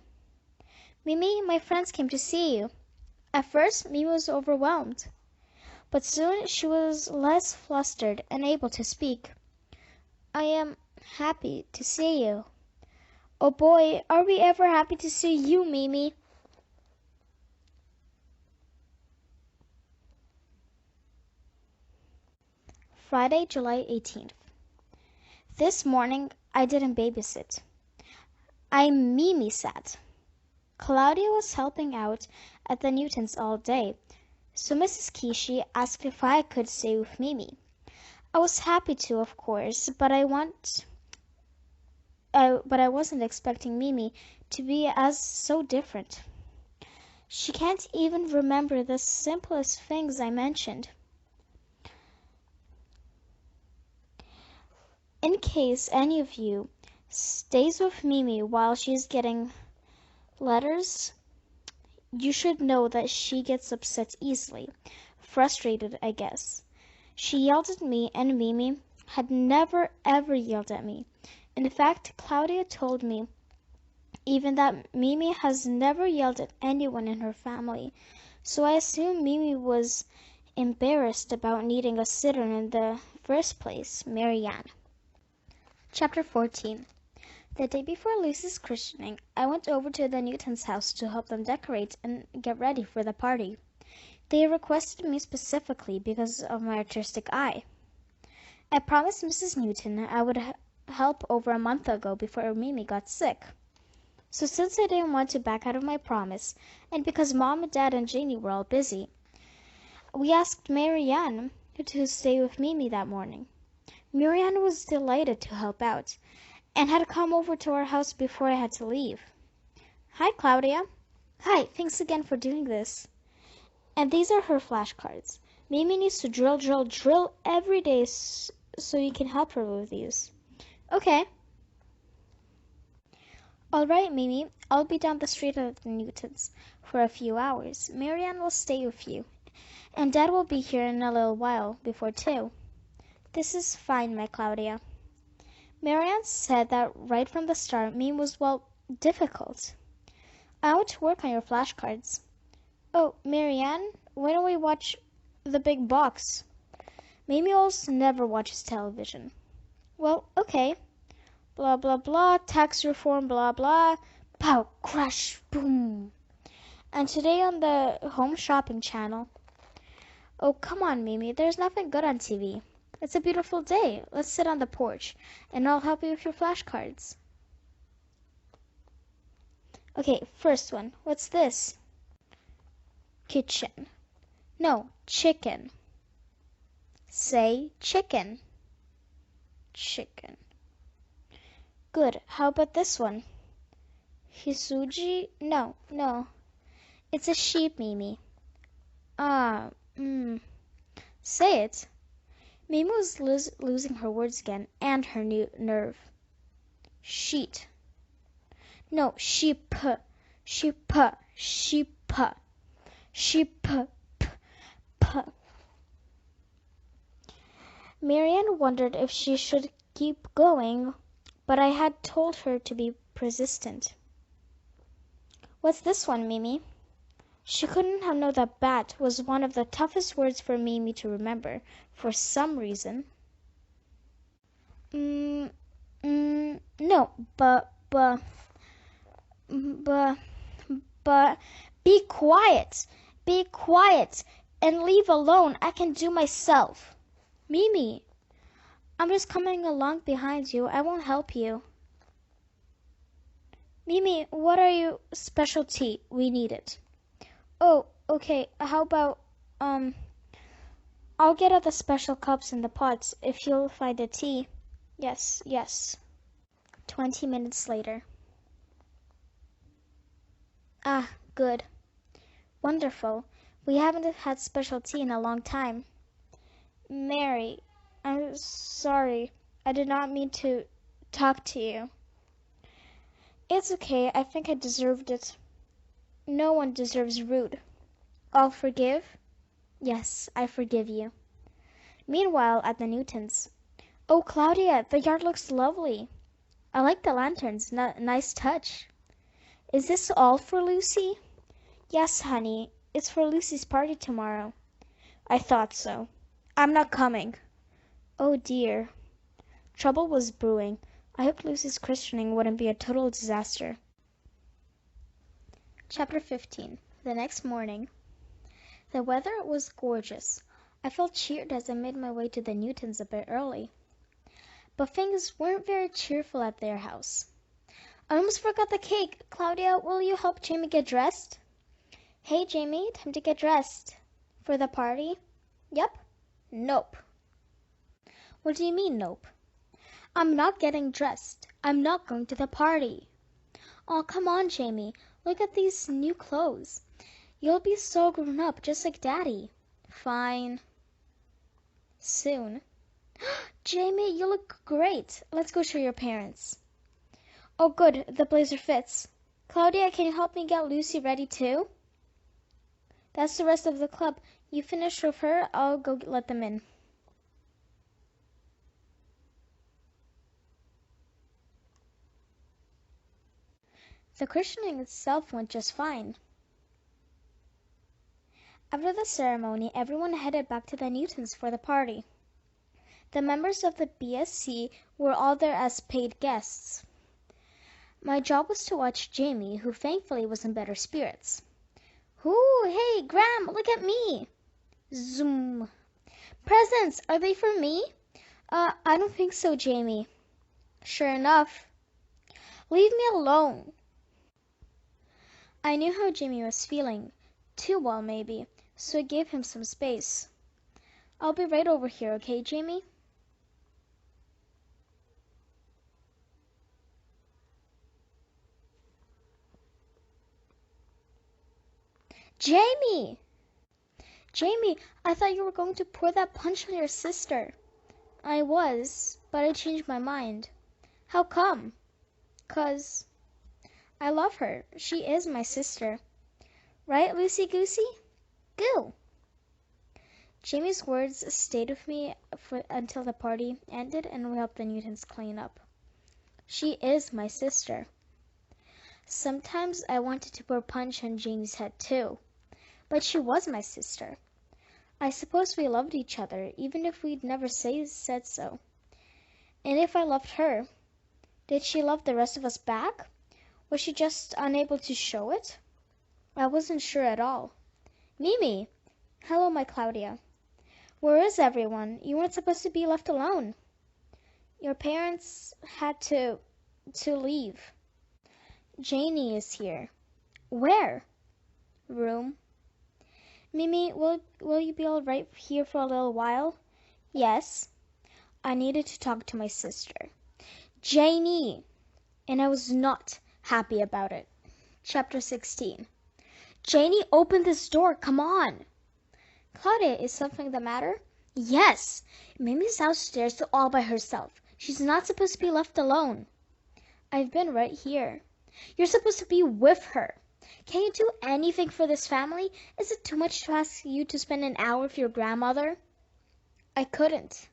Mimi, my friends came to see you. At first, Mimi was overwhelmed, but soon she was less flustered and able to speak. I am happy to see you. Oh boy, are we ever happy to see you, Mimi. Friday, July 18th. This morning, I didn't babysit. I Mimi sat. Claudia was helping out at the Newtons all day, so Mrs. Kishi asked if I could stay with Mimi. I was happy to, of course, but I wasn't expecting Mimi to be so different. She can't even remember the simplest things I mentioned. In case any of you stays with Mimi while she's getting letters, you should know that she gets upset easily. Frustrated, I guess. She yelled at me, and Mimi had never ever yelled at me. In fact, Claudia told me even that Mimi has never yelled at anyone in her family. So I assume Mimi was embarrassed about needing a sitter in the first place, Marianne. Chapter 14. The day before Lucy's christening, I went over to the Newtons' house to help them decorate and get ready for the party. They requested me specifically because of my artistic eye. I promised Mrs. Newton I would help over a month ago before Mimi got sick. So since I didn't want to back out of my promise, and because Mom, Dad, and Janie were all busy, We asked Marianne to stay with Mimi that morning. Marianne was delighted to help out, and had come over to our house before I had to leave. Hi, Claudia. Hi, thanks again for doing this. And these are her flashcards. Mimi needs to drill every day so you can help her with these. Okay. All right, Mimi. I'll be down the street at the Newtons for a few hours. Marianne will stay with you, and Dad will be here in a little while, before 2. This is fine, my Claudia. Marianne said that right from the start, Mimi was, difficult. I want to work on your flashcards. Oh, Marianne, why don't we watch The Big Box? Mimi almost never watches television. Well, okay. Blah, blah, blah, tax reform, blah, blah. Pow, crash, boom. And today on the Home Shopping channel. Oh, come on, Mimi, there's nothing good on TV. It's a beautiful day. Let's sit on the porch, and I'll help you with your flashcards. Okay, first one. What's this? Kitchen. No, chicken. Say chicken. Chicken. Good. How about this one? Hisuji? No. It's a sheep, Mimi. Say it. Mimi was losing her words again, and her nerve. Sheet. No, sheep. Sheep. Sheep. Sheep. Marianne wondered if she should keep going, but I had told her to be persistent. What's this one, Mimi? She couldn't have known that bat was one of the toughest words for Mimi to remember, for some reason. No, but, be quiet, and leave alone. I can do myself. Mimi, I'm just coming along behind you. I won't help you. Mimi, what are your specialty? We need it. Oh, okay. How about, I'll get out the special cups and the pots if you'll find the tea. Yes. 20 minutes later. Ah, good. Wonderful. We haven't had special tea in a long time. Mary, I'm sorry. I did not mean to talk to you. It's okay. I think I deserved it. No one deserves rude. I'll forgive? Yes, I forgive you. Meanwhile, at the Newtons. Oh, Claudia, the yard looks lovely. I like the lanterns. Nice touch. Is this all for Lucy? Yes, honey. It's for Lucy's party tomorrow. I thought so. I'm not coming. Oh, dear. Trouble was brewing. I hoped Lucy's christening wouldn't be a total disaster. Chapter 15. The next morning. The weather was gorgeous. I felt cheered as I made my way to the Newtons a bit early. But things weren't very cheerful at their house. I almost forgot the cake. Claudia, will you help Jamie get dressed? Hey, Jamie, time to get dressed. For the party? Yep. Nope. What do you mean, nope? I'm not getting dressed. I'm not going to the party. Oh, come on, Jamie. Look at these new clothes. You'll be so grown up, just like Daddy. Fine. Soon. Jamie, you look great. Let's go show your parents. Oh, good. The blazer fits. Claudia, can you help me get Lucy ready too? That's the rest of the club. You finish with her. I'll go let them in. The christening itself went just fine. After the ceremony, everyone headed back to the Newtons for the party. The members of the BSC were all there as paid guests. My job was to watch Jamie, who thankfully was in better spirits. Ooh, hey, Graham, look at me. Zoom. Presents, are they for me? I don't think so, Jamie. Sure enough. Leave me alone. I knew how Jamie was feeling, too well maybe, so I gave him some space. I'll be right over here, okay, Jamie? Jamie! Jamie, I thought you were going to pour that punch on your sister. I was, but I changed my mind. How come? 'Cause I love her. She is my sister. Right, Lucy Goosey? Goo! Jamie's words stayed with me until the party ended and we helped the Newtons clean up. She is my sister. Sometimes I wanted to pour punch on Janie's head too, but she was my sister. I suppose we loved each other, even if we'd never said so. And if I loved her, did she love the rest of us back? Was she just unable to show it? I wasn't sure at all. Mimi! Hello, my Claudia. Where is everyone? You weren't supposed to be left alone. Your parents had to leave. Janie is here. Where? Room. Mimi, will you be all right here for a little while? Yes. I needed to talk to my sister. Janie! And I was not happy about it. Chapter 16. Janie, open this door. Come on. Claudia, is something the matter? Yes. Mimi's downstairs all by herself. She's not supposed to be left alone. I've been right here. You're supposed to be with her. Can you do anything for this family? Is it too much to ask you to spend an hour with your grandmother? I couldn't.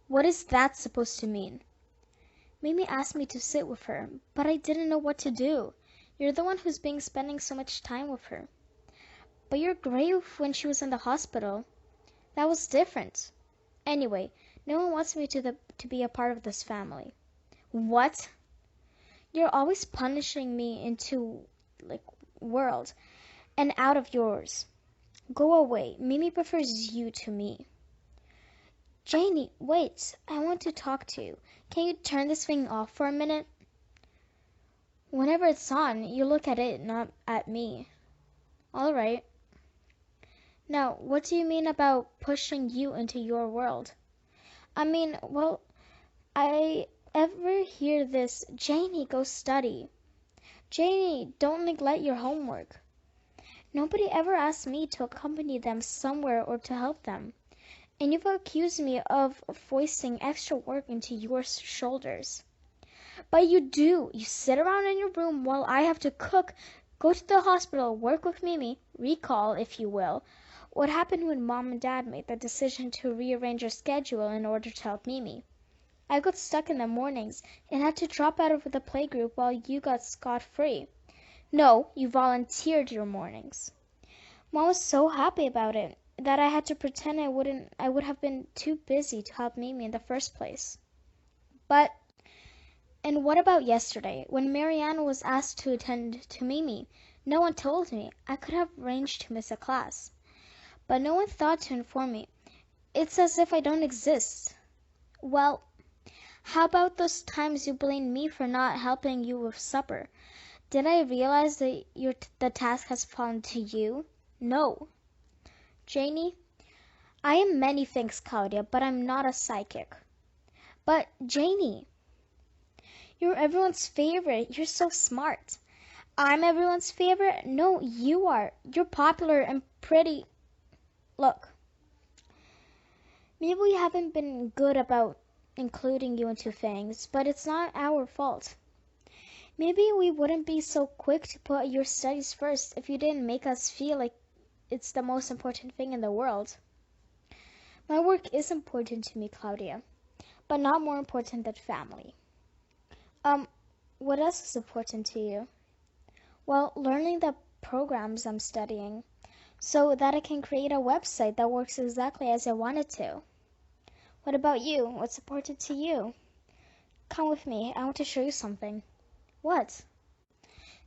What is that supposed to mean? Mimi asked me to sit with her, but I didn't know what to do. You're the one who's been spending so much time with her. But you're great when she was in the hospital. That was different. Anyway, no one wants me to be a part of this family. What? You're always punishing me into, world and out of yours. Go away. Mimi prefers you to me. Janie, wait. I want to talk to you. Can you turn this thing off for a minute? Whenever it's on, you look at it, not at me. All right. Now, what do you mean about pushing you into your world? I mean, well, I ever hear this, Janie, go study. Janie, don't neglect your homework. Nobody ever asked me to accompany them somewhere or to help them. And you've accused me of foisting extra work into your shoulders. But you do. You sit around in your room while I have to cook, go to the hospital, work with Mimi, recall, if you will, what happened when Mom and Dad made the decision to rearrange your schedule in order to help Mimi. I got stuck in the mornings and had to drop out of the playgroup while you got scot-free. No, you volunteered your mornings. Mom was so happy about it that I had to pretend I would have been too busy to help Mimi in the first place. And what about yesterday, when Marianne was asked to attend to Mimi? No one told me. I could have arranged to miss a class. But no one thought to inform me. It's as if I don't exist. Well, how about those times you blamed me for not helping you with supper? Did I realize that the task has fallen to you? No. Janie, I am many things, Claudia, but I'm not a psychic. But, Janie, you're everyone's favorite. You're so smart. I'm everyone's favorite? No, you are. You're popular and pretty. Look, maybe we haven't been good about including you into things, but it's not our fault. Maybe we wouldn't be so quick to put your studies first if you didn't make us feel like it's the most important thing in the world. My work is important to me, Claudia, but not more important than family. What else is important to you? Well, learning the programs I'm studying so that I can create a website that works exactly as I want it to. What about you? What's important to you? Come with me. I want to show you something. What?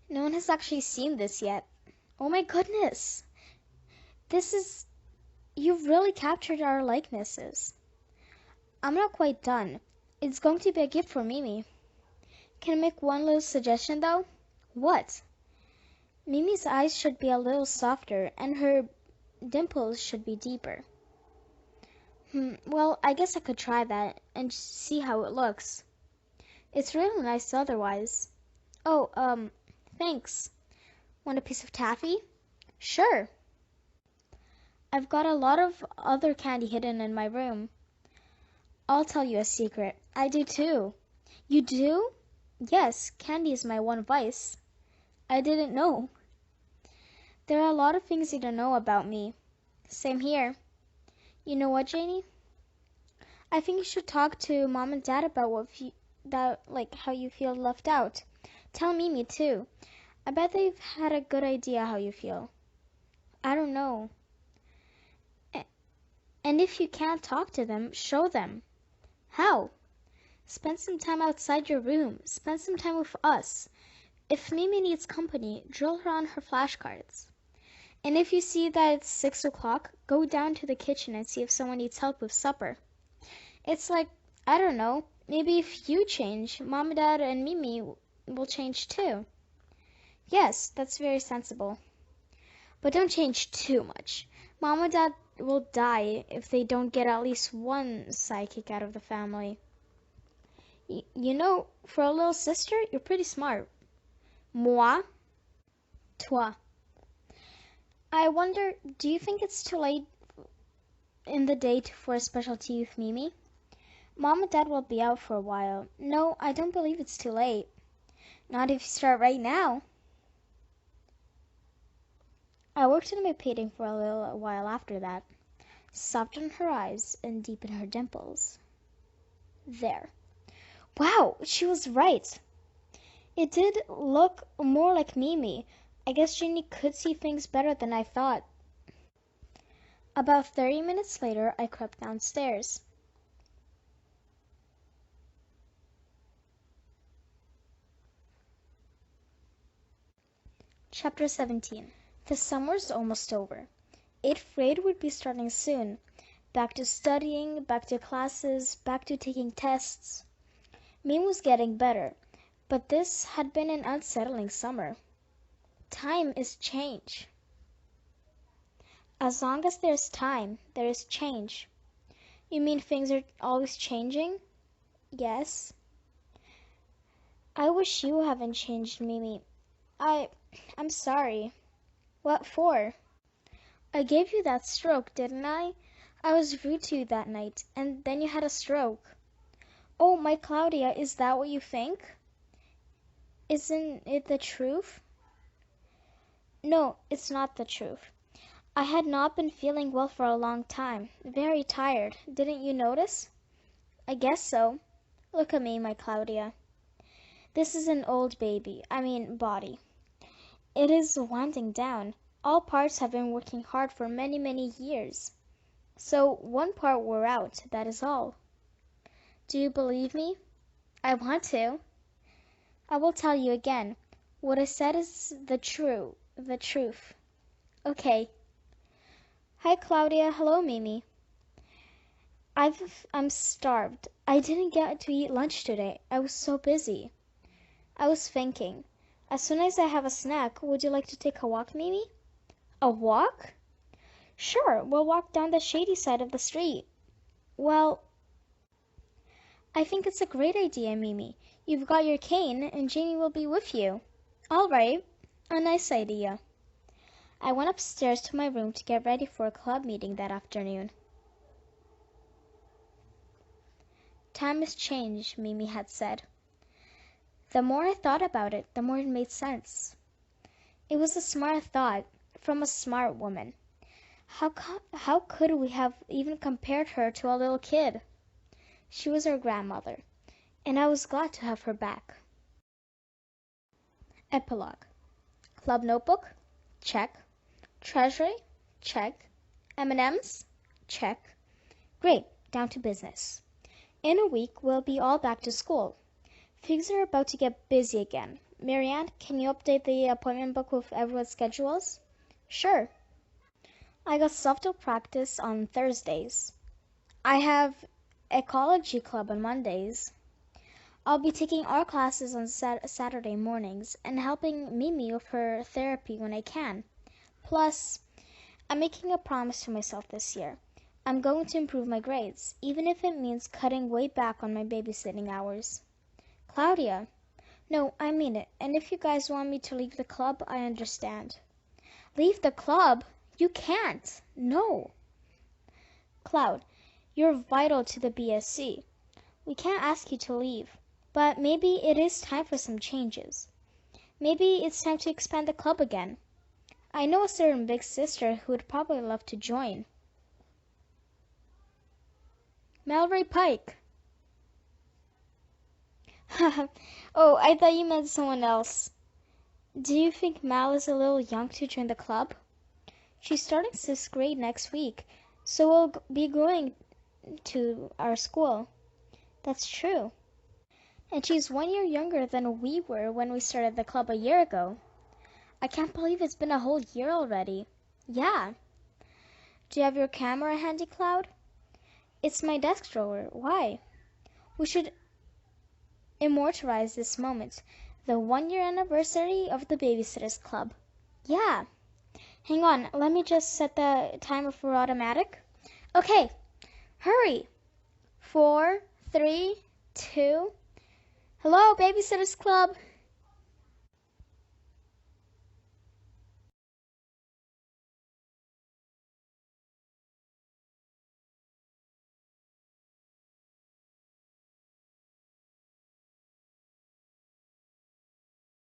No one has actually seen this yet. Oh my goodness! You've really captured our likenesses. I'm not quite done. It's going to be a gift for Mimi. Can I make one little suggestion though? What? Mimi's eyes should be a little softer and her dimples should be deeper. Well, I guess I could try that and see how it looks. It's really nice otherwise. Oh, thanks. Want a piece of taffy? Sure. I've got a lot of other candy hidden in my room. I'll tell you a secret. I do too. You do? Yes, candy is my one vice. I didn't know. There are a lot of things you don't know about me. Same here. You know what, Janie? I think you should talk to Mom and Dad about how you feel left out. Tell Mimi too. I bet they've had a good idea how you feel. I don't know. And if you can't talk to them, show them. How? Spend some time outside your room. Spend some time with us. If Mimi needs company, drill her on her flashcards. And if you see that it's 6 o'clock, go down to the kitchen and see if someone needs help with supper. It's like, I don't know, maybe if you change, Mom, Dad, and Mimi will change too. Yes, that's very sensible. But don't change too much. Mom and Dad will die if they don't get at least one sidekick out of the family. You know, for a little sister, you're pretty smart. Moi? Toi. I wonder, do you think it's too late in the day for a special tea with Mimi? Mom and Dad will be out for a while. No, I don't believe it's too late. Not if you start right now. I worked on my painting for a little while after that. Soften her eyes and deepen her dimples. There. Wow, she was right. It did look more like Mimi. I guess Ginny could see things better than I thought. About 30 minutes later, I crept downstairs. Chapter 17. The summer's almost over. 8th grade would be starting soon. Back to studying, back to classes, back to taking tests. Mimi was getting better, but this had been an unsettling summer. Time is change. As long as there's time, there is change. You mean things are always changing? Yes. I wish you haven't changed, Mimi. I'm sorry. What for? I gave you that stroke, didn't I? I was rude to you that night, and then you had a stroke. Oh, my Claudia, is that what you think? Isn't it the truth? No, it's not the truth. I had not been feeling well for a long time. Very tired. Didn't you notice? I guess so. Look at me, my Claudia. This is an old body. It is winding down. All parts have been working hard for many, many years. So one part wore out, that is all. Do you believe me? I want to. I will tell you again. What I said is the truth. Okay. Hi, Claudia. Hello, Mimi. I'm starved. I didn't get to eat lunch today. I was so busy. I was thinking. As soon as I have a snack, would you like to take a walk, Mimi? A walk? Sure, we'll walk down the shady side of the street. Well, I think it's a great idea, Mimi. You've got your cane, and Janie will be with you. All right. A nice idea. I went upstairs to my room to get ready for a club meeting that afternoon. Time has changed, Mimi had said. The more I thought about it, the more it made sense. It was a smart thought from a smart woman. How could we have even compared her to a little kid? She was our grandmother, and I was glad to have her back. Epilogue. Club notebook? Check. Treasury? Check. M&Ms? Check. Great, down to business. In a week, we'll be all back to school. Things are about to get busy again. Marianne, can you update the appointment book with everyone's schedules? Sure. I got softball practice on Thursdays. I have ecology club on Mondays. I'll be taking art classes on Saturday mornings and helping Mimi with her therapy when I can. Plus, I'm making a promise to myself this year. I'm going to improve my grades, even if it means cutting way back on my babysitting hours. Claudia. No, I mean it. And if you guys want me to leave the club, I understand. Leave the club? You can't. No. Cloud, you're vital to the BSC. We can't ask you to leave. But maybe it is time for some changes. Maybe it's time to expand the club again. I know a certain big sister who would probably love to join. Mallory Pike. Oh, I thought you meant someone else. Do you think Mal is a little young to join the club? She's starting 6th grade next week, so we'll be going to our school. That's true. And she's 1 year younger than we were when we started the club a year ago. I can't believe it's been a whole year already. Yeah. Do you have your camera handy, Cloud? It's my desk drawer. Why? We should immortalize this moment. The 1 year anniversary of the Babysitters Club. Yeah. Hang on, let me just set the timer for automatic. Okay, hurry. 4, 3, 2. Hello, Babysitters Club.